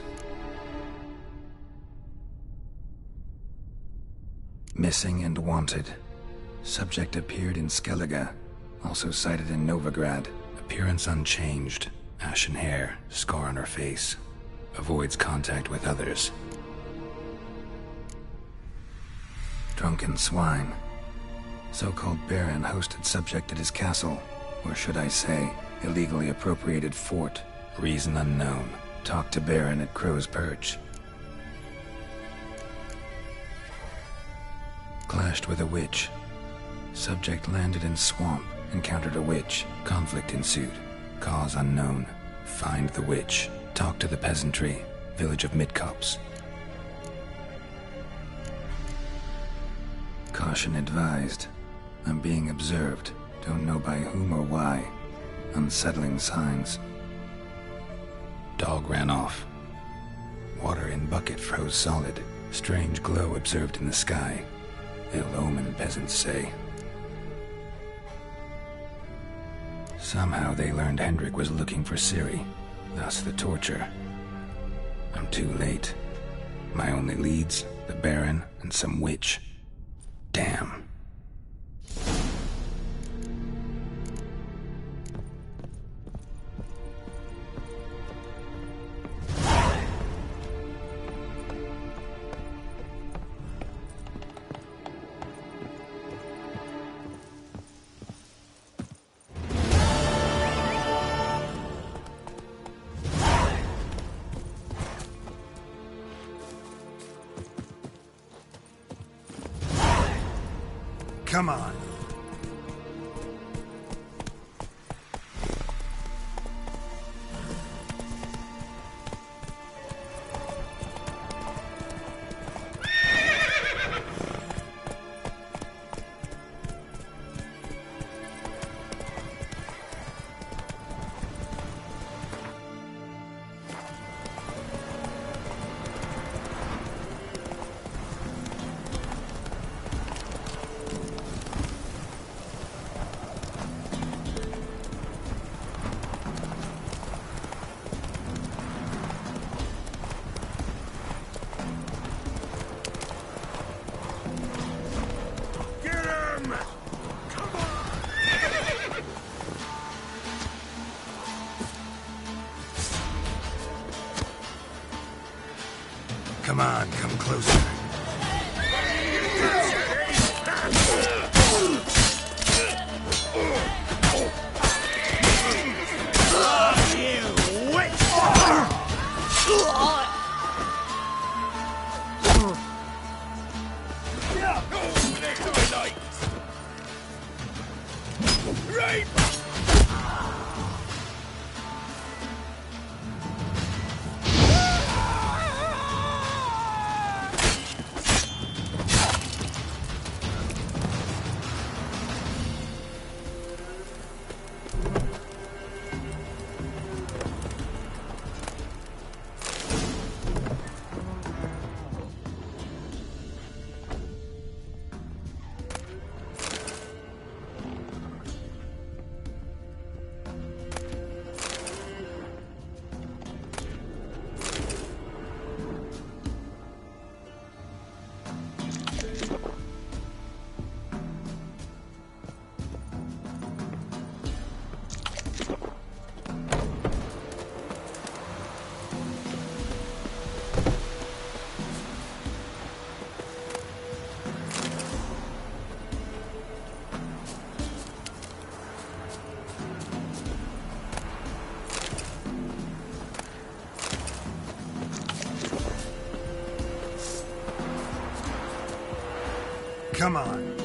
Missing and wanted. Subject appeared in Skellige. Also sighted in Novigrad. Appearance unchanged. Ashen hair, scar on her face. Avoids contact with others. Drunken swine. So-called Baron hosted subject at his castle. Or should I say, illegally appropriated fort. Reason unknown. Talked to Baron at Crow's Perch. Clashed with a witch. Subject landed in swamp. Encountered a witch. Conflict ensued. Cause unknown. Find the witch. Talk to the peasantry. Village of Midcopse. Caution advised. I'm being observed. Don't know by whom or why. Unsettling signs. Dog ran off. Water in bucket froze solid. Strange glow observed in the sky. Ill omen, peasants say. Somehow they learned Hendrik was looking for Ciri, thus the torture. I'm too late. My only leads, the Baron and some witch. Damn. Come on. Come on, come closer. Come on.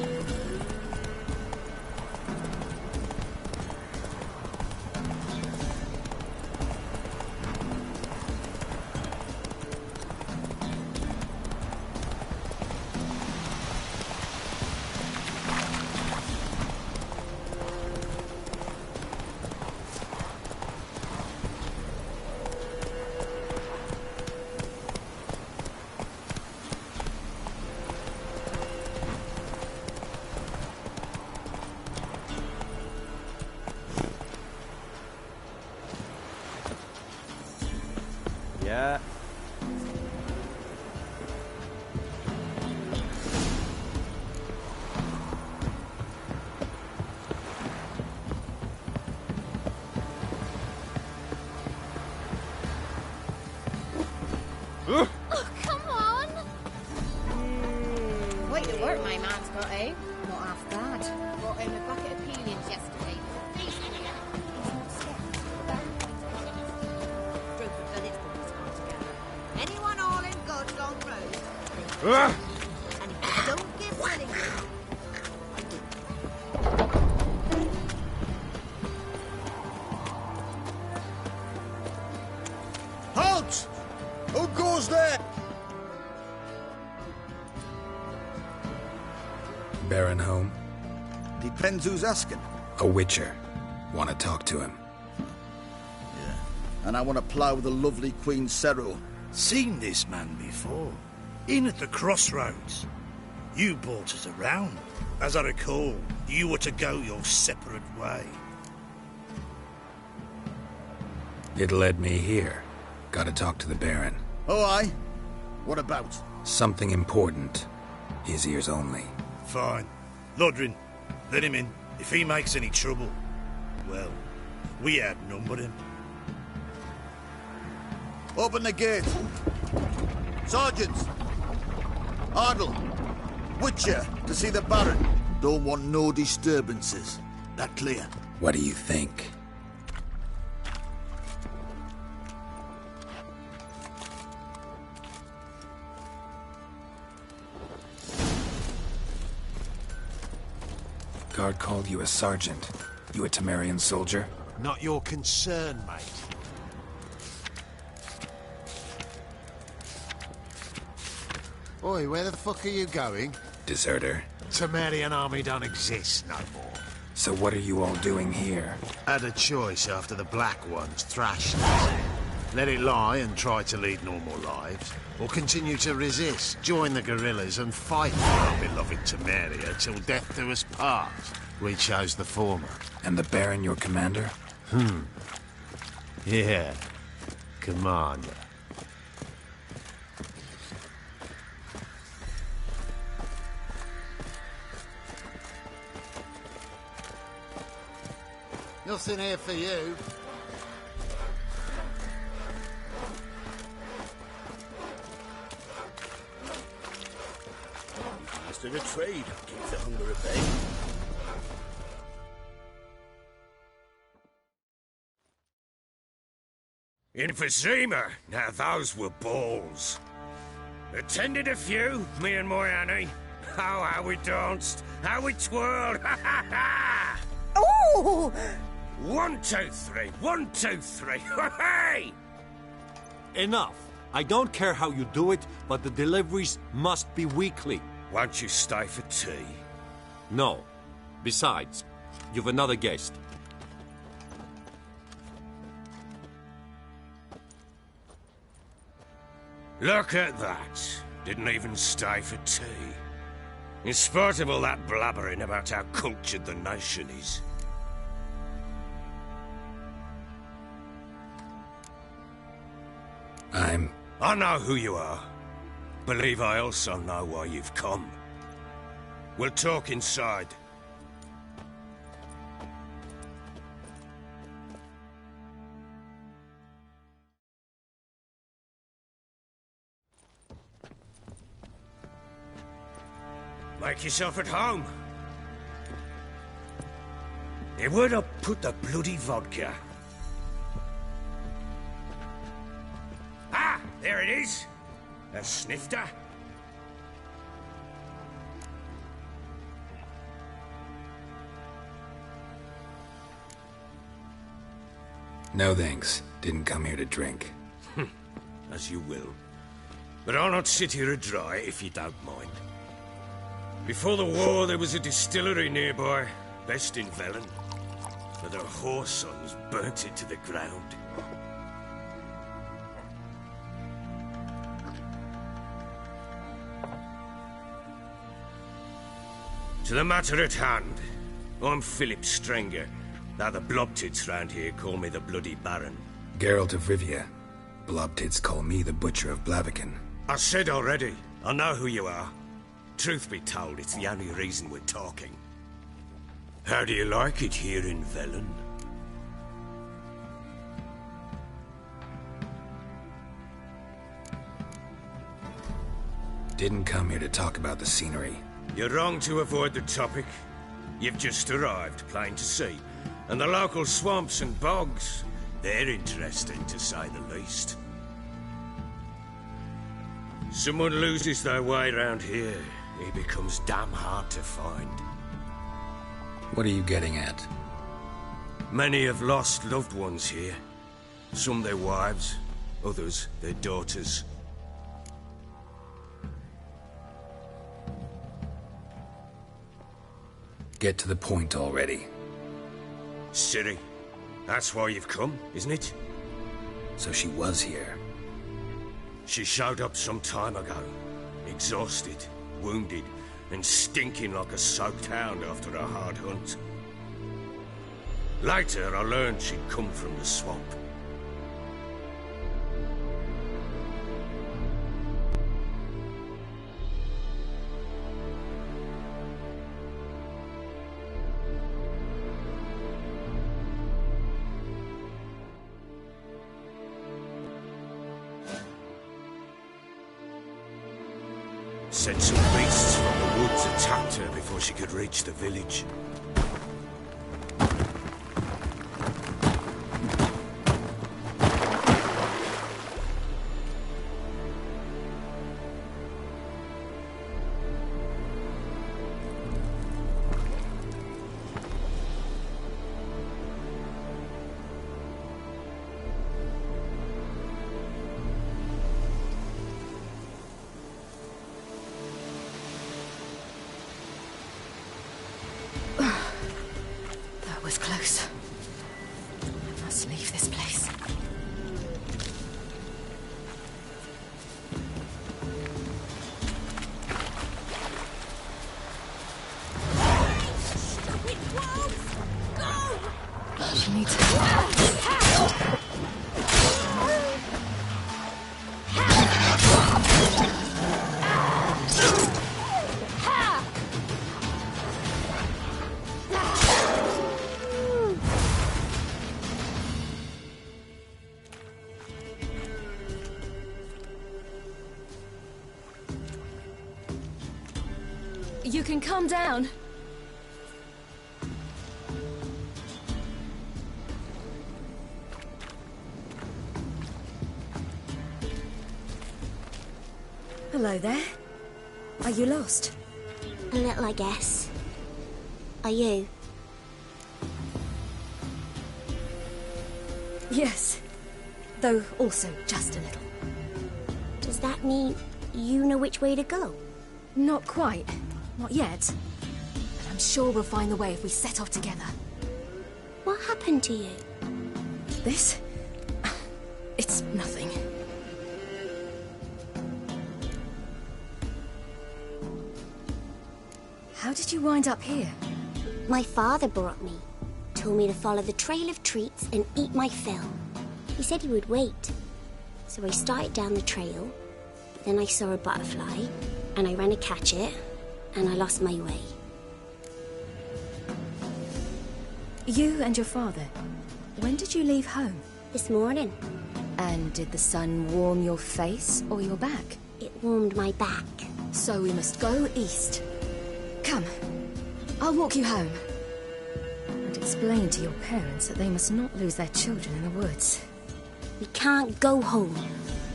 Yeah. Oh, come on! Wait, it worked, my man's got, eh? Not half bad. Brought him a bucket of peelings yesterday. He's not scared. Group of village boys got together. Anyone all in God's long road? And if you don't give willingly, Halt! Who goes there? Baron home? Depends who's asking. A witcher. Want to talk to him. And I want to plough the lovely Queen Cero. Seen this man before. In at the crossroads. You brought us around. As I recall, you were to go your separate way. It led me here. Gotta talk to the Baron. Oh, aye? What about? Something important. His ears only. Fine. Lodrin, let him in. If he makes any trouble, well, we outnumber him. Open the gate. Sergeants! Ardle! Witcher, to see the Baron. Don't want no disturbances. That clear? What do you think? Guard called you a sergeant. You a Temerian soldier? Not your concern, mate. Oi, where the fuck are you going? Deserter. Temerian army don't exist no more. So what are you all doing here? Had a choice after the Black Ones thrashed us. Let it lie and try to lead normal lives, or continue to resist, join the guerrillas and fight for our beloved Temeria till death do us part. We chose the former. And the Baron your commander? Yeah. Commander. Nothing here for you. Master of trade, keep the hunger at bay. Emphysema, now those were balls. Attended a few, me and my Annie. Oh, how we danced, how we twirled, ha ha ha! Oh! 1, 2, 3, 1, 2, 3, hey! Enough. I don't care how you do it, but the deliveries must be weekly. Won't you stay for tea? No. Besides, you've another guest. Look at that. Didn't even stay for tea. In spite of all that blabbering about how cultured the nation is. I know who you are. Believe I also know why you've come. We'll talk inside. Make yourself at home. Where'd I put the bloody vodka? Ah, there it is. A snifter. No thanks. Didn't come here to drink. As you will. But I'll not sit here dry if you don't mind. Before the war, there was a distillery nearby, best in Velen. But their whore sons burnt it to the ground. To the matter at hand, I'm Philip Strenger. Now the blobtits round here call me the Bloody Baron. Geralt of Rivia. Blobtits call me the Butcher of Blaviken. I said already, I know who you are. Truth be told, it's the only reason we're talking. How do you like it here in Velen? Didn't come here to talk about the scenery. You're wrong to avoid the topic. You've just arrived, plain to see. And the local swamps and bogs, they're interesting to say the least. Someone loses their way around here, he becomes damn hard to find. What are you getting at? Many have lost loved ones here. Some their wives, others their daughters. Get to the point already. Ciri, that's why you've come, isn't it? So she was here. She showed up some time ago. Exhausted, wounded, and stinking like a soaked hound after a hard hunt. Later, I learned she'd come from the swamp. Said some beasts from the woods attacked her before she could reach the village. Close. I must leave this place. Stupid wolves! Go! She needs help. You can calm down. Hello there. Are you lost? A little, I guess. Are you? Yes. Though also just a little. Does that mean you know which way to go? Not quite. Not yet. But I'm sure we'll find the way if we set off together. What happened to you? This? It's nothing. How did you wind up here? My father brought me. Told me to follow the trail of treats and eat my fill. He said he would wait. So I started down the trail. Then I saw a butterfly, and I ran to catch it, and I lost my way. You and your father, when did you leave home? This morning. And did the sun warm your face or your back? It warmed my back. So we must go east. Come, I'll walk you home. And explain to your parents that they must not lose their children in the woods. We can't go home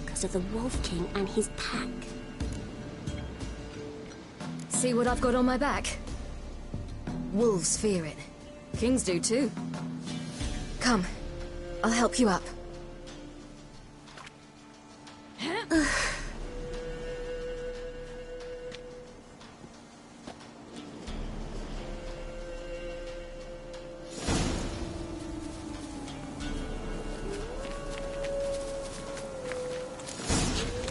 because of the Wolf King and his pack. See what I've got on my back? Wolves fear it. Kings do too. Come, I'll help you up.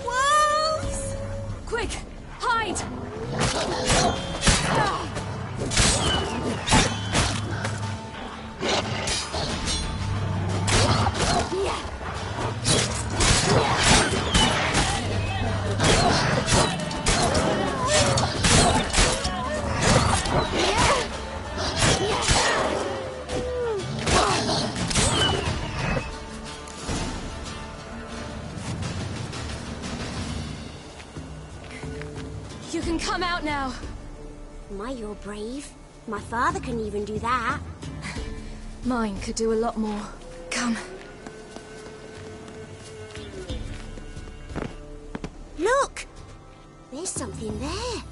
Wolves! Quick! Hide! You can come out now. My, you're brave. My father couldn't even do that. Mine could do a lot more. Come. Look! There's something there.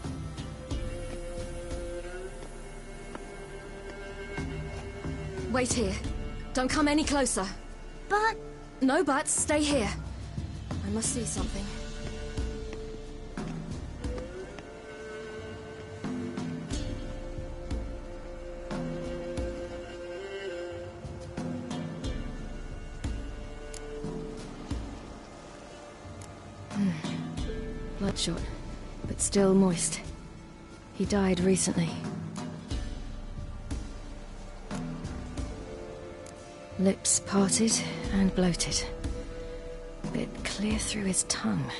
Wait here. Don't come any closer. But... No buts. Stay here. I must see something. Bloodshot, but still moist. He died recently. Lips parted and bloated. Bit clear through his tongue.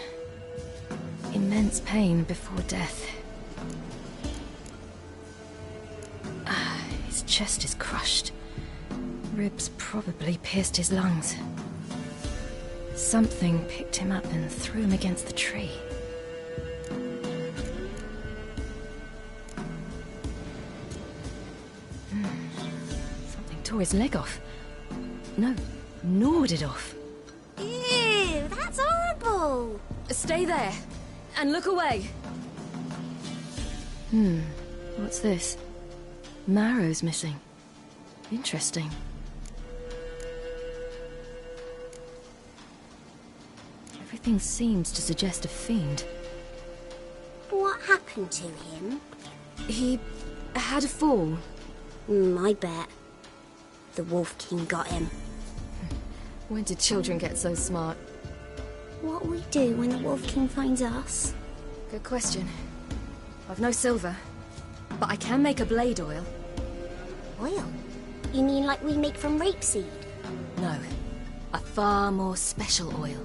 Immense pain before death. His chest is crushed. Ribs probably pierced his lungs. Something picked him up and threw him against the tree. Something tore his leg off. No, gnawed it off. Ew, that's horrible! Stay there, and look away. What's this? Marrow's missing. Interesting. Everything seems to suggest a fiend. What happened to him? He had a fall. I bet. The Wolf King got him. When did children get so smart? What'll we do when the Wolf King finds us? Good question. I've no silver, but I can make a blade oil. Oil? You mean like we make from rapeseed? No, a far more special oil.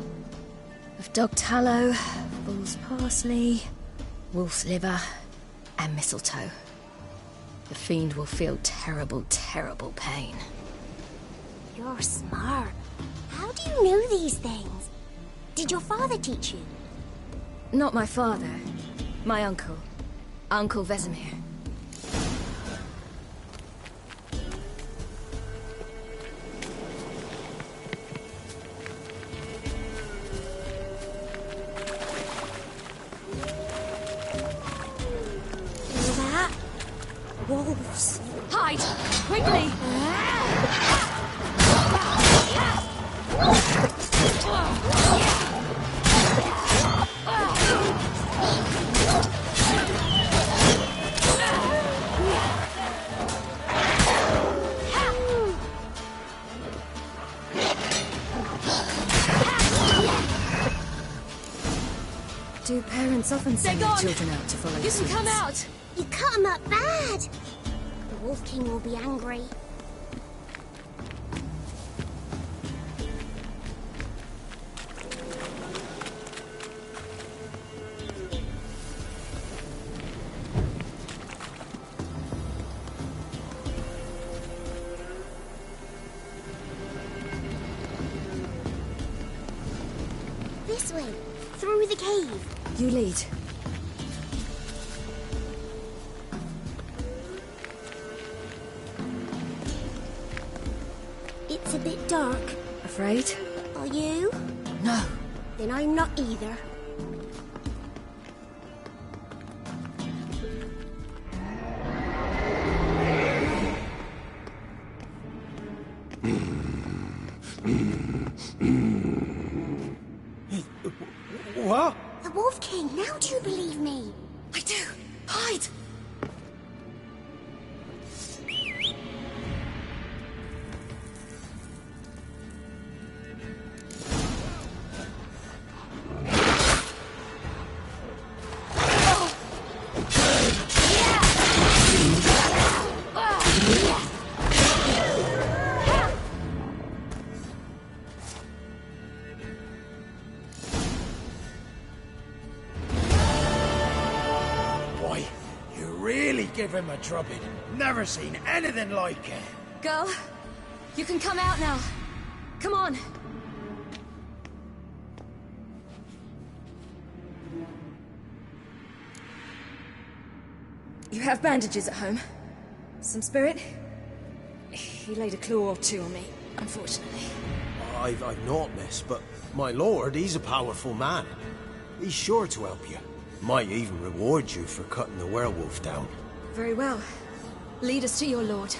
Of dog tallow, bull's parsley, wolf's liver, and mistletoe. The fiend will feel terrible, terrible pain. You're smart. How do you know these things? Did your father teach you? Not my father. My uncle. Uncle Vesemir. That? Wolves. Hide! Quickly! Do parents often send their children out to follow the You can come suits? out! You cut him up bad! The Wolf King will be angry. This way, through the cave. You lead. It's a bit dark. Afraid? Are you? No. Then I'm not either. What? The Wolf King, now do you believe me? I do. Hide! Give him a drubbing. Never seen anything like it. Girl, you can come out now. Come on. You have bandages at home? Some spirit? He laid a claw or two on me, unfortunately. I've naught, miss, but my lord, he's a powerful man. He's sure to help you. Might even reward you for cutting the werewolf down. Very well. Lead us to your lord.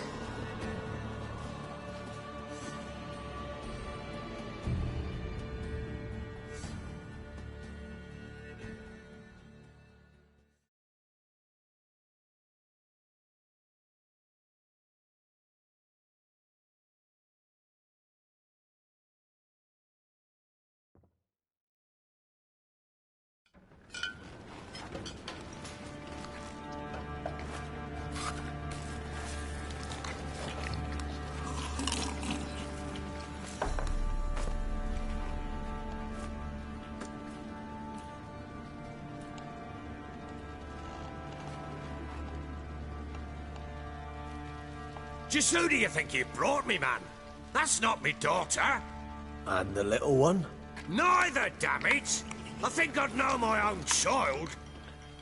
Just who do you think you brought me, man? That's not me daughter. And the little one? Neither, damn it! I think I'd know my own child.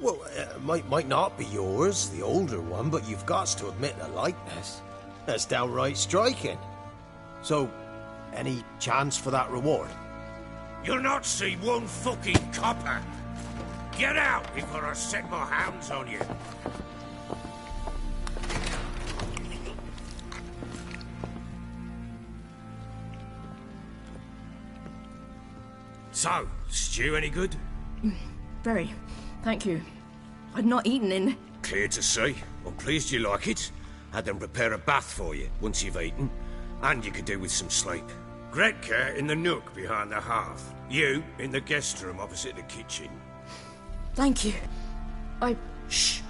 Well, might not be yours, the older one, but you've got to admit a likeness. That's downright striking. So, any chance for that reward? You'll not see one fucking copper. Get out before I set my hounds on you. So, stew any good? Very. Thank you. I'd not eaten in... Clear to see. I'm pleased you like it. Had them prepare a bath for you once you've eaten. And you could do with some sleep. Gretka in the nook behind the hearth. You in the guest room opposite the kitchen. Thank you. Shh.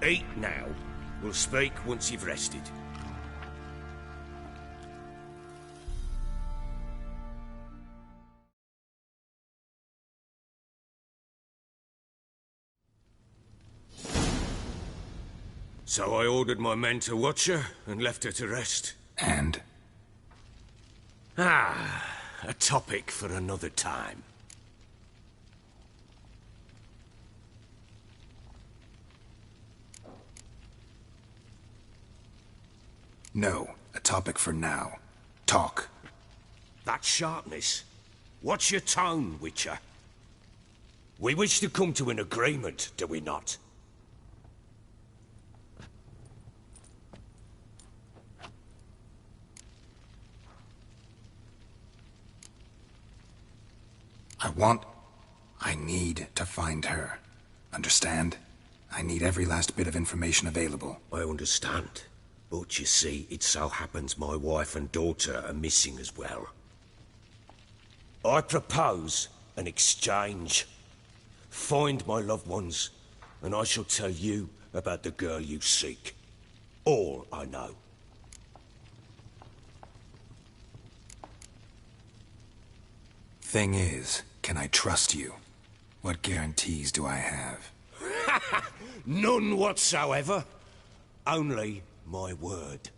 Eat now. We'll speak once you've rested. So I ordered my men to watch her and left her to rest. And? A topic for another time. No, a topic for now. Talk. That sharpness. What's your tone, Witcher? We wish to come to an agreement, do we not? I need to find her. Understand? I need every last bit of information available. I understand. But you see, it so happens my wife and daughter are missing as well. I propose an exchange. Find my loved ones, and I shall tell you about the girl you seek. All I know. Thing is, can I trust you? What guarantees do I have? None whatsoever. Only my word.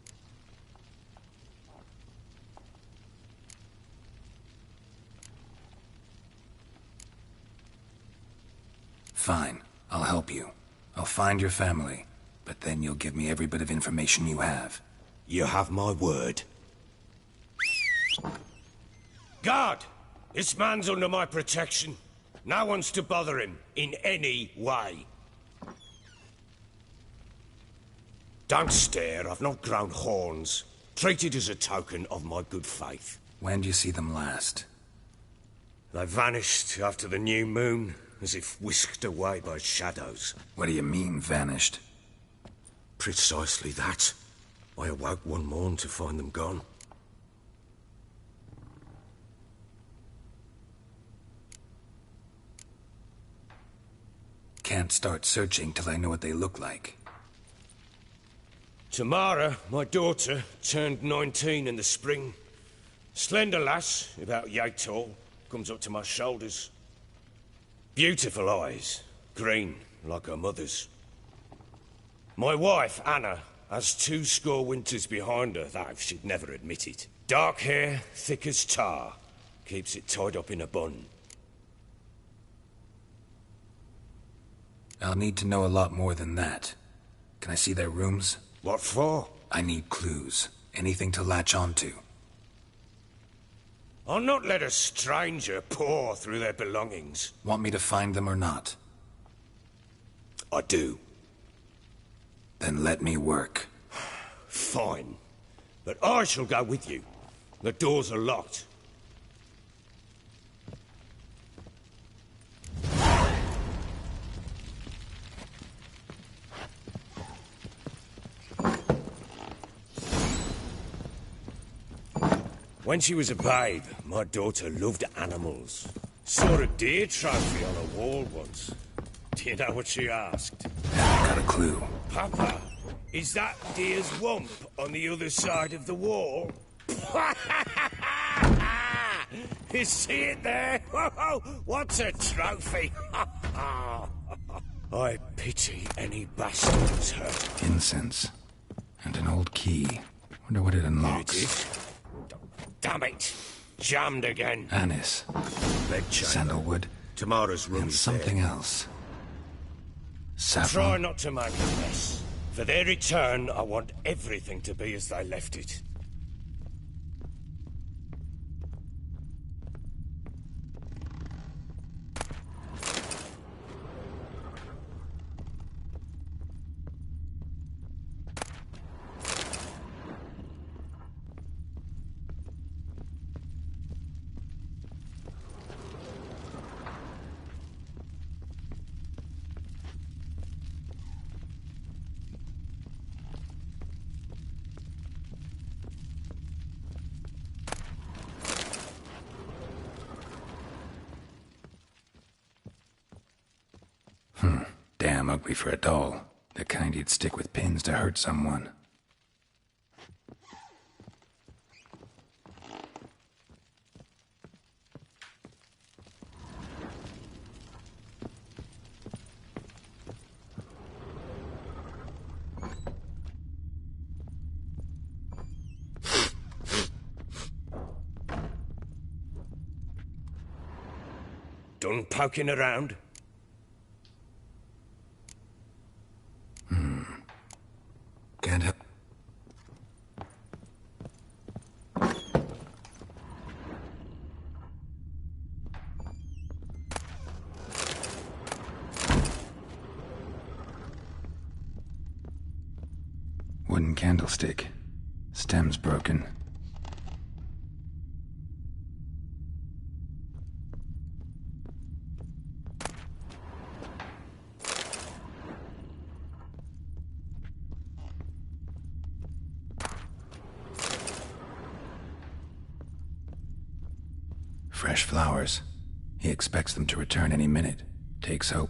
Fine. I'll help you. I'll find your family. But then you'll give me every bit of information you have. You have my word. Guard! This man's under my protection. No one's to bother him in any way. Don't stare, I've not grown horns. Treat it as a token of my good faith. When do you see them last? They vanished after the new moon, as if whisked away by shadows. What do you mean, vanished? Precisely that. I awoke one morn to find them gone. Can't start searching till I know what they look like. Tamara, my daughter, turned 19 in the spring. Slender lass, about yay tall, comes up to my shoulders. Beautiful eyes, green, like her mother's. My wife, Anna, has 20 winters behind her, though she'd never admit it. Dark hair, thick as tar, keeps it tied up in a bun. I'll need to know a lot more than that. Can I see their rooms? What for? I need clues. Anything to latch onto. I'll not let a stranger pore through their belongings. Want me to find them or not? I do. Then let me work. Fine. But I shall go with you. The doors are locked. When she was a babe, my daughter loved animals. Saw a deer trophy on a wall once. Do you know what she asked? Haven't got a clue. Papa, is that deer's wump on the other side of the wall? You see it there? What's a trophy? I pity any bastard who's hurt. Incense. And an old key. Wonder what it unlocks. Damn it! Jammed again. Anise. Bedchamber. Sandalwood. Tomorrow's room and is something there. else. Saffron. Try not to make a mess. For their return, I want everything to be as they left it. Damn ugly for a doll. The kind you'd stick with pins to hurt someone. Done poking around? Can't help. Wooden candlestick. Stem's broken. Fresh flowers. He expects them to return any minute. Takes hope.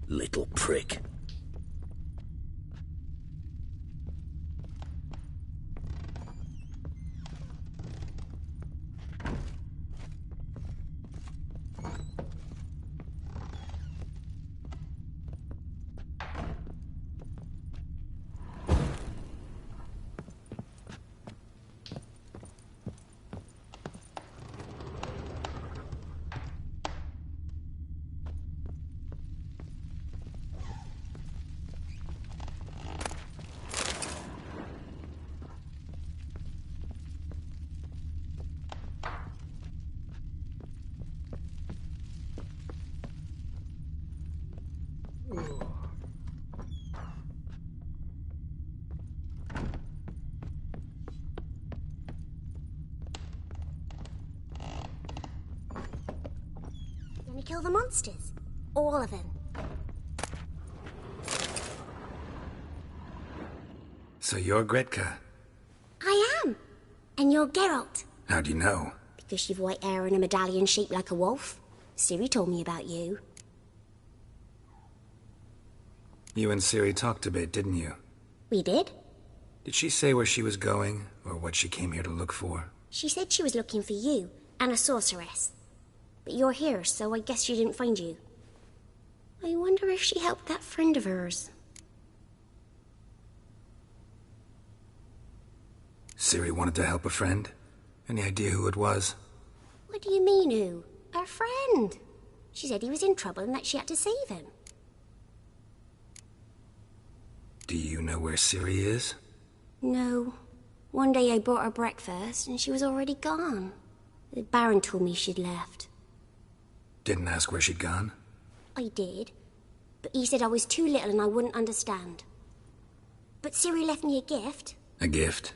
Little prick. kill the monsters. All of them. So you're Gretka? I am. And you're Geralt. How do you know? Because you've white hair and a medallion shaped like a wolf. Ciri told me about you. You and Ciri talked a bit, didn't you? We did? Did she say where she was going, or what she came here to look for? She said she was looking for you, and a sorceress. But you're here, so I guess she didn't find you. I wonder if she helped that friend of hers. Ciri wanted to help a friend? Any idea who it was? What do you mean, who? Her friend. She said he was in trouble and that she had to save him. Do you know where Ciri is? No. One day I brought her breakfast and she was already gone. The Baron told me she'd left. Didn't ask where she'd gone? I did. But he said I was too little and I wouldn't understand. But Ciri left me a gift. A gift?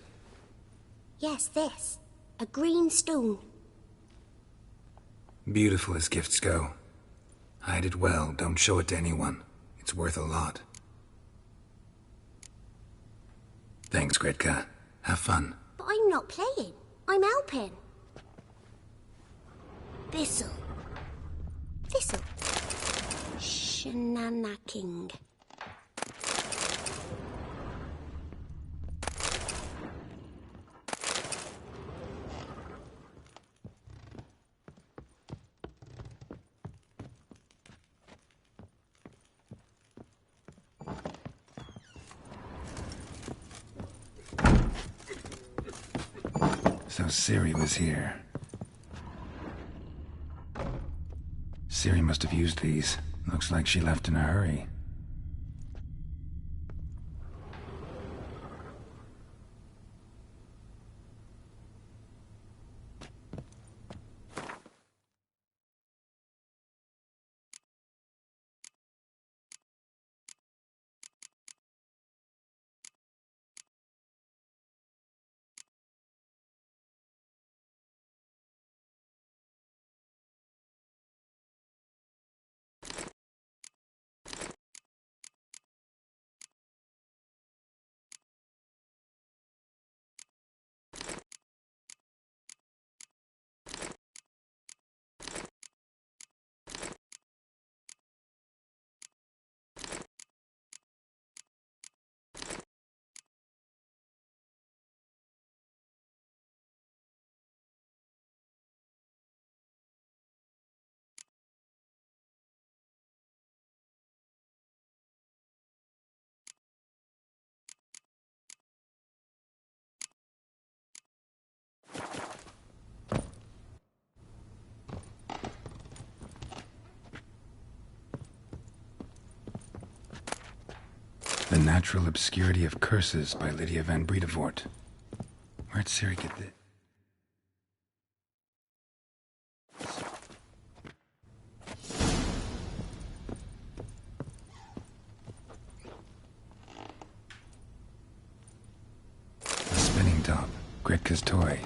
Yes, this. A green stone. Beautiful as gifts go. Hide it well, don't show it to anyone. It's worth a lot. Thanks, Gretka. Have fun. But I'm not playing. I'm helping. Thistle. Thistle. Shanana King. So Ciri was here. Ciri must have used these. Looks like she left in a hurry. The Natural Obscurity of Curses by Lydia van Bredevoort. Where'd Ciri get this? A spinning top. Gretka's toy.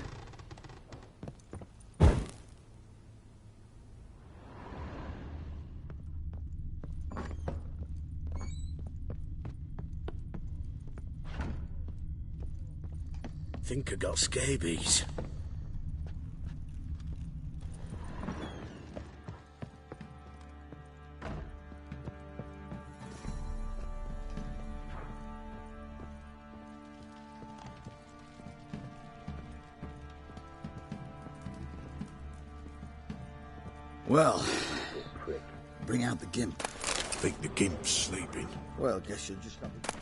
Think I got scabies. Well, bring out the gimp. Think the gimp's sleeping. Well, guess you'll just have to...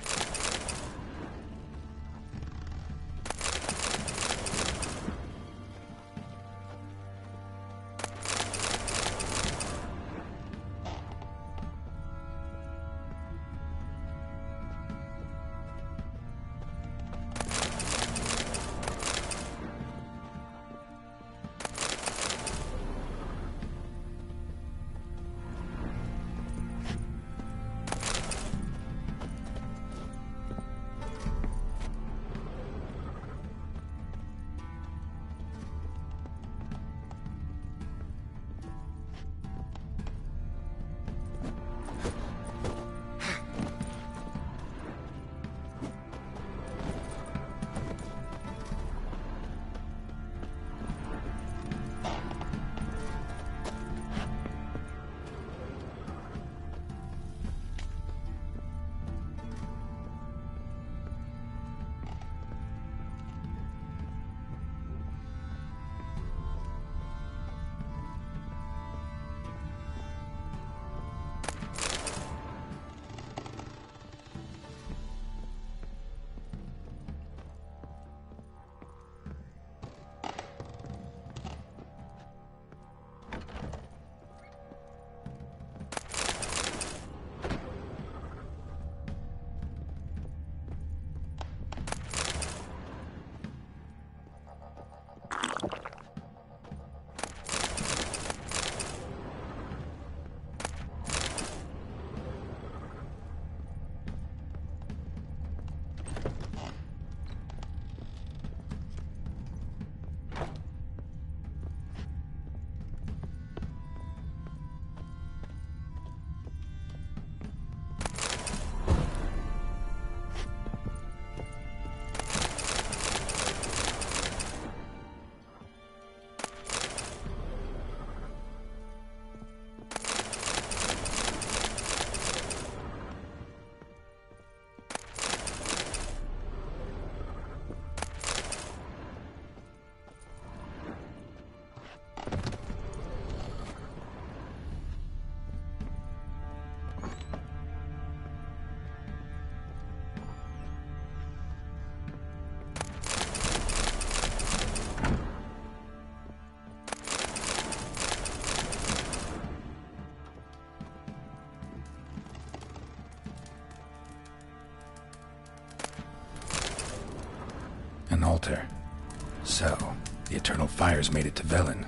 altar. So, the Eternal Fires made it to Velen.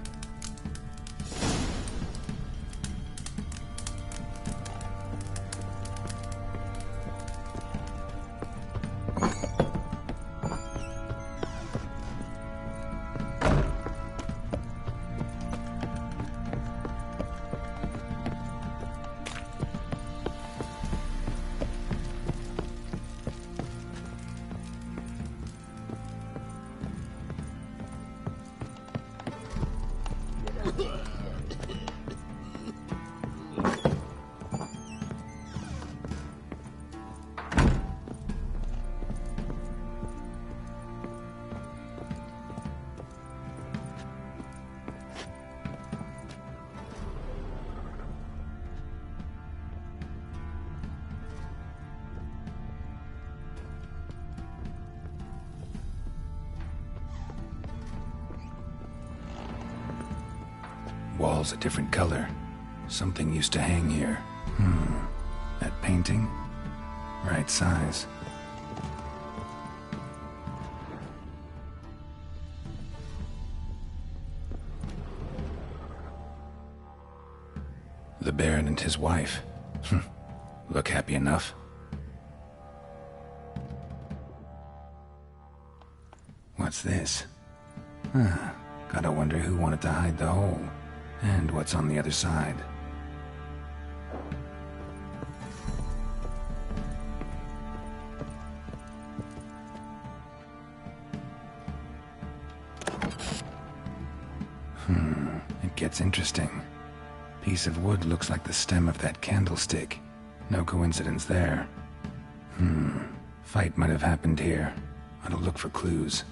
Walls a different color. Something used to hang here. That painting? Right size. The Baron and his wife. Look happy enough. What's this? Gotta wonder who wanted to hide the hole. And what's on the other side? It gets interesting. Piece of wood looks like the stem of that candlestick. No coincidence there. Fight might have happened here. I'll look for clues.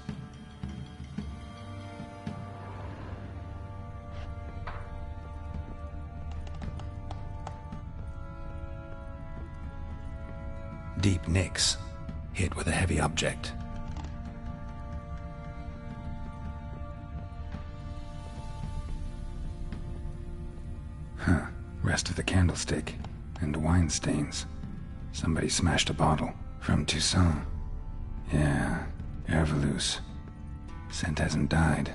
Deep nicks, hit with a heavy object. Rest of the candlestick, and wine stains. Somebody smashed a bottle. From Toussaint. Yeah, Herveloos. Scent hasn't died.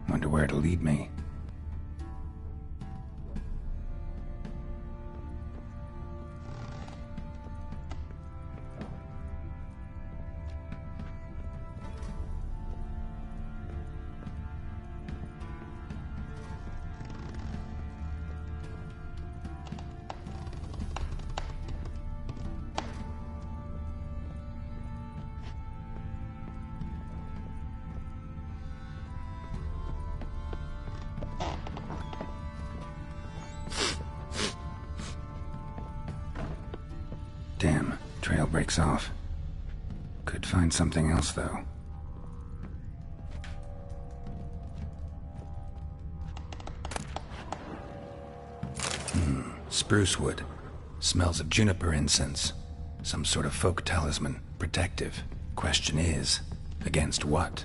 Wonder where it'll lead me. Damn, trail breaks off. Could find something else, though. Spruce wood. Smells of juniper incense. Some sort of folk talisman. Protective. Question is, against what?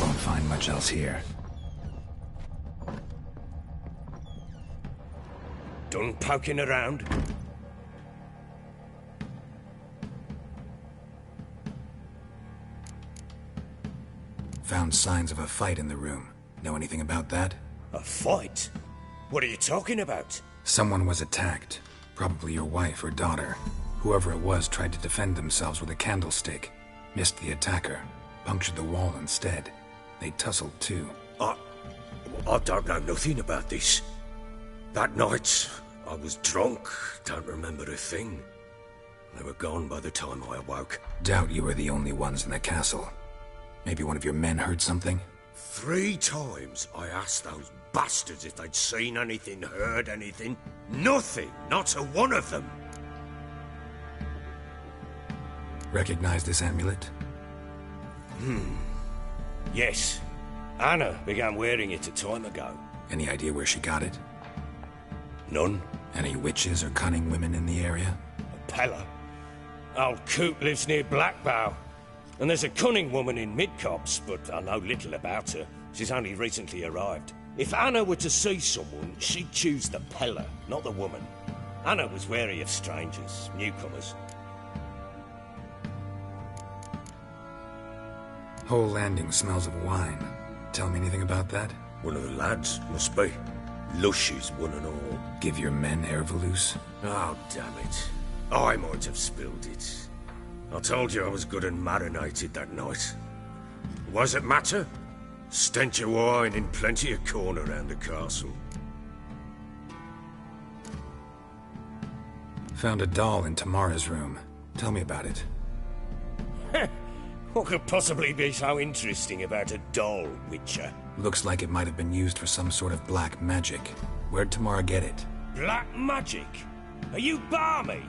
Won't find much else here. Done poking around? Found signs of a fight in the room. Know anything about that? A fight? What are you talking about? Someone was attacked. Probably your wife or daughter. Whoever it was tried to defend themselves with a candlestick. Missed the attacker. Punctured the wall instead. They tussled too. I don't know nothing about this. That night, I was drunk. Don't remember a thing. They were gone by the time I awoke. Doubt you were the only ones in the castle. Maybe one of your men heard something? 3 times I asked those bastards if they'd seen anything, heard anything. Nothing! Not a one of them! Recognize this amulet? Yes. Anna began wearing it a time ago. Any idea where she got it? None. Any witches or cunning women in the area? A Pella. Old Coot lives near Blackbow. And there's a cunning woman in Midcopse, but I know little about her. She's only recently arrived. If Anna were to see someone, she'd choose the Pella, not the woman. Anna was wary of strangers, newcomers. Whole landing smells of wine. Tell me anything about that? One of the lads, must be. Lushes, one and all. Give your men Ervalus? Oh, damn it. I might have spilled it. I told you I was good and marinated that night. What does it matter? Stench of wine in plenty of corn around the castle. Found a doll in Tamara's room. Tell me about it. What could possibly be so interesting about a doll, Witcher? Looks like it might have been used for some sort of black magic. Where'd Tamara get it? Black magic? Are you balmy?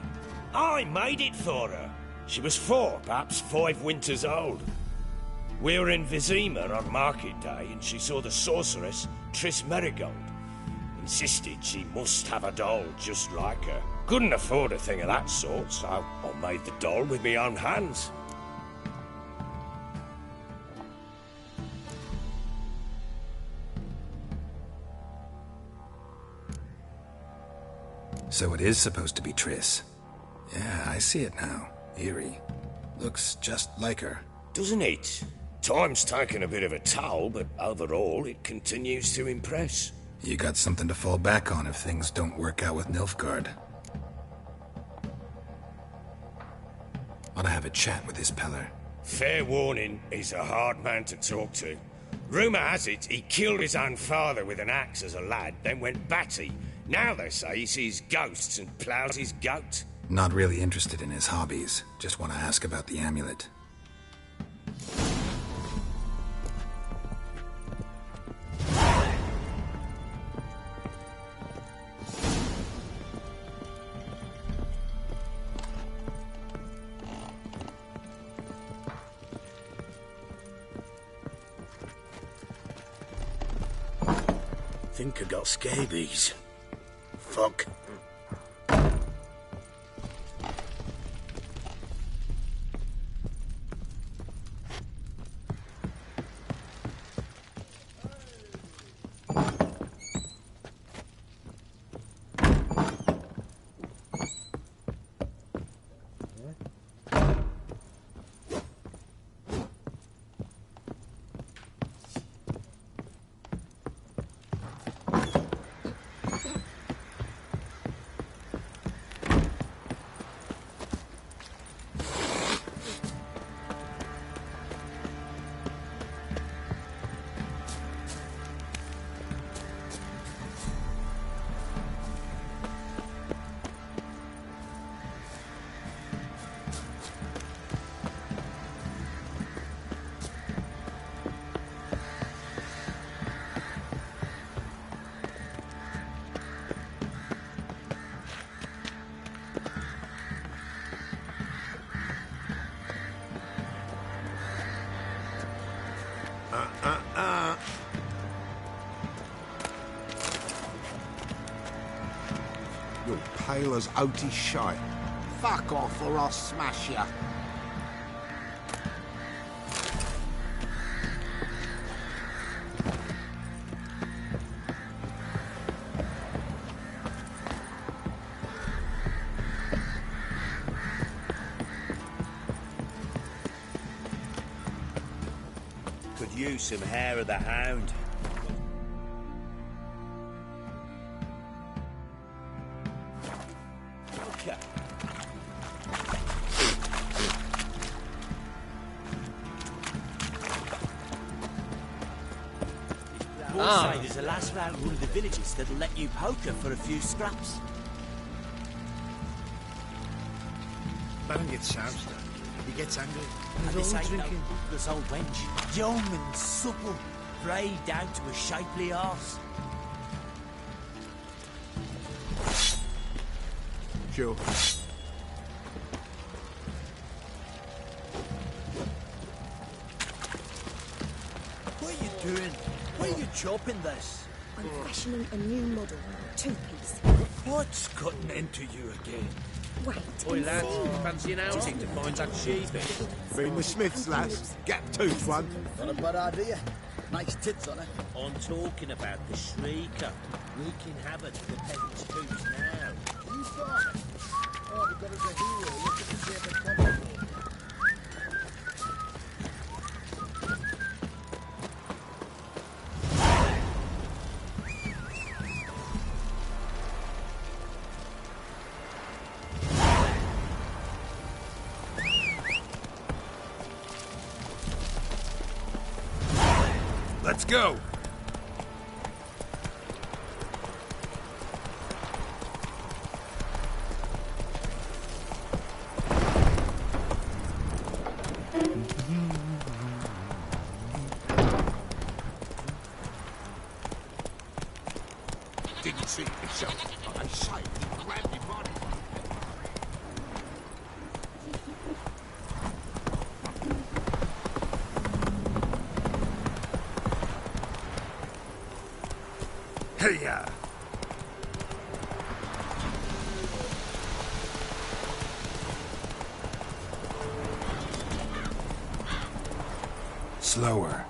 I made it for her. She was 4, perhaps 5 winters old. We were in Vizima on market day and she saw the sorceress, Triss Merigold. Insisted she must have a doll just like her. Couldn't afford a thing of that sort, so I made the doll with my own hands. So it is supposed to be Triss. Yeah, I see it now. Eerie. Looks just like her. Doesn't it? Time's taken a bit of a toll, but overall it continues to impress. You got something to fall back on if things don't work out with Nilfgaard. Ought to have a chat with this Peller. Fair warning, he's a hard man to talk to. Rumour has it he killed his own father with an axe as a lad, then went batty. Now they say he sees ghosts and ploughs his goat. Not really interested in his hobbies. Just want to ask about the amulet. Think I got scabies. Fuck. You're pale as oaty shite. Fuck off or I'll smash ya. Could use some hair of the hound. Okay. Say there's a lass round one of the villages that'll let you poker for a few scraps. Man gets soused. He gets angry. And this ain't no bootless old wench. Young and supple, frayed down to a shapely arse. Sure. What are you doing? Why are you chopping this? I'm fashioning a new model, 2-piece. What's cutting into you again? Wait Oi, and lads, see. fancy an outing to find that sheep? Bring the Smiths, lads. Gap-toothed one. Not a bad idea. Nice tits on her. I'm talking about the Shrieker, wreaking havoc to the peasants' hooves now. You saw it. Oh, we got us a hero. Look at the shape of cover. Let's go! Didn't see it itself, but I sight he grabbed his body. Hey-ya! Slower.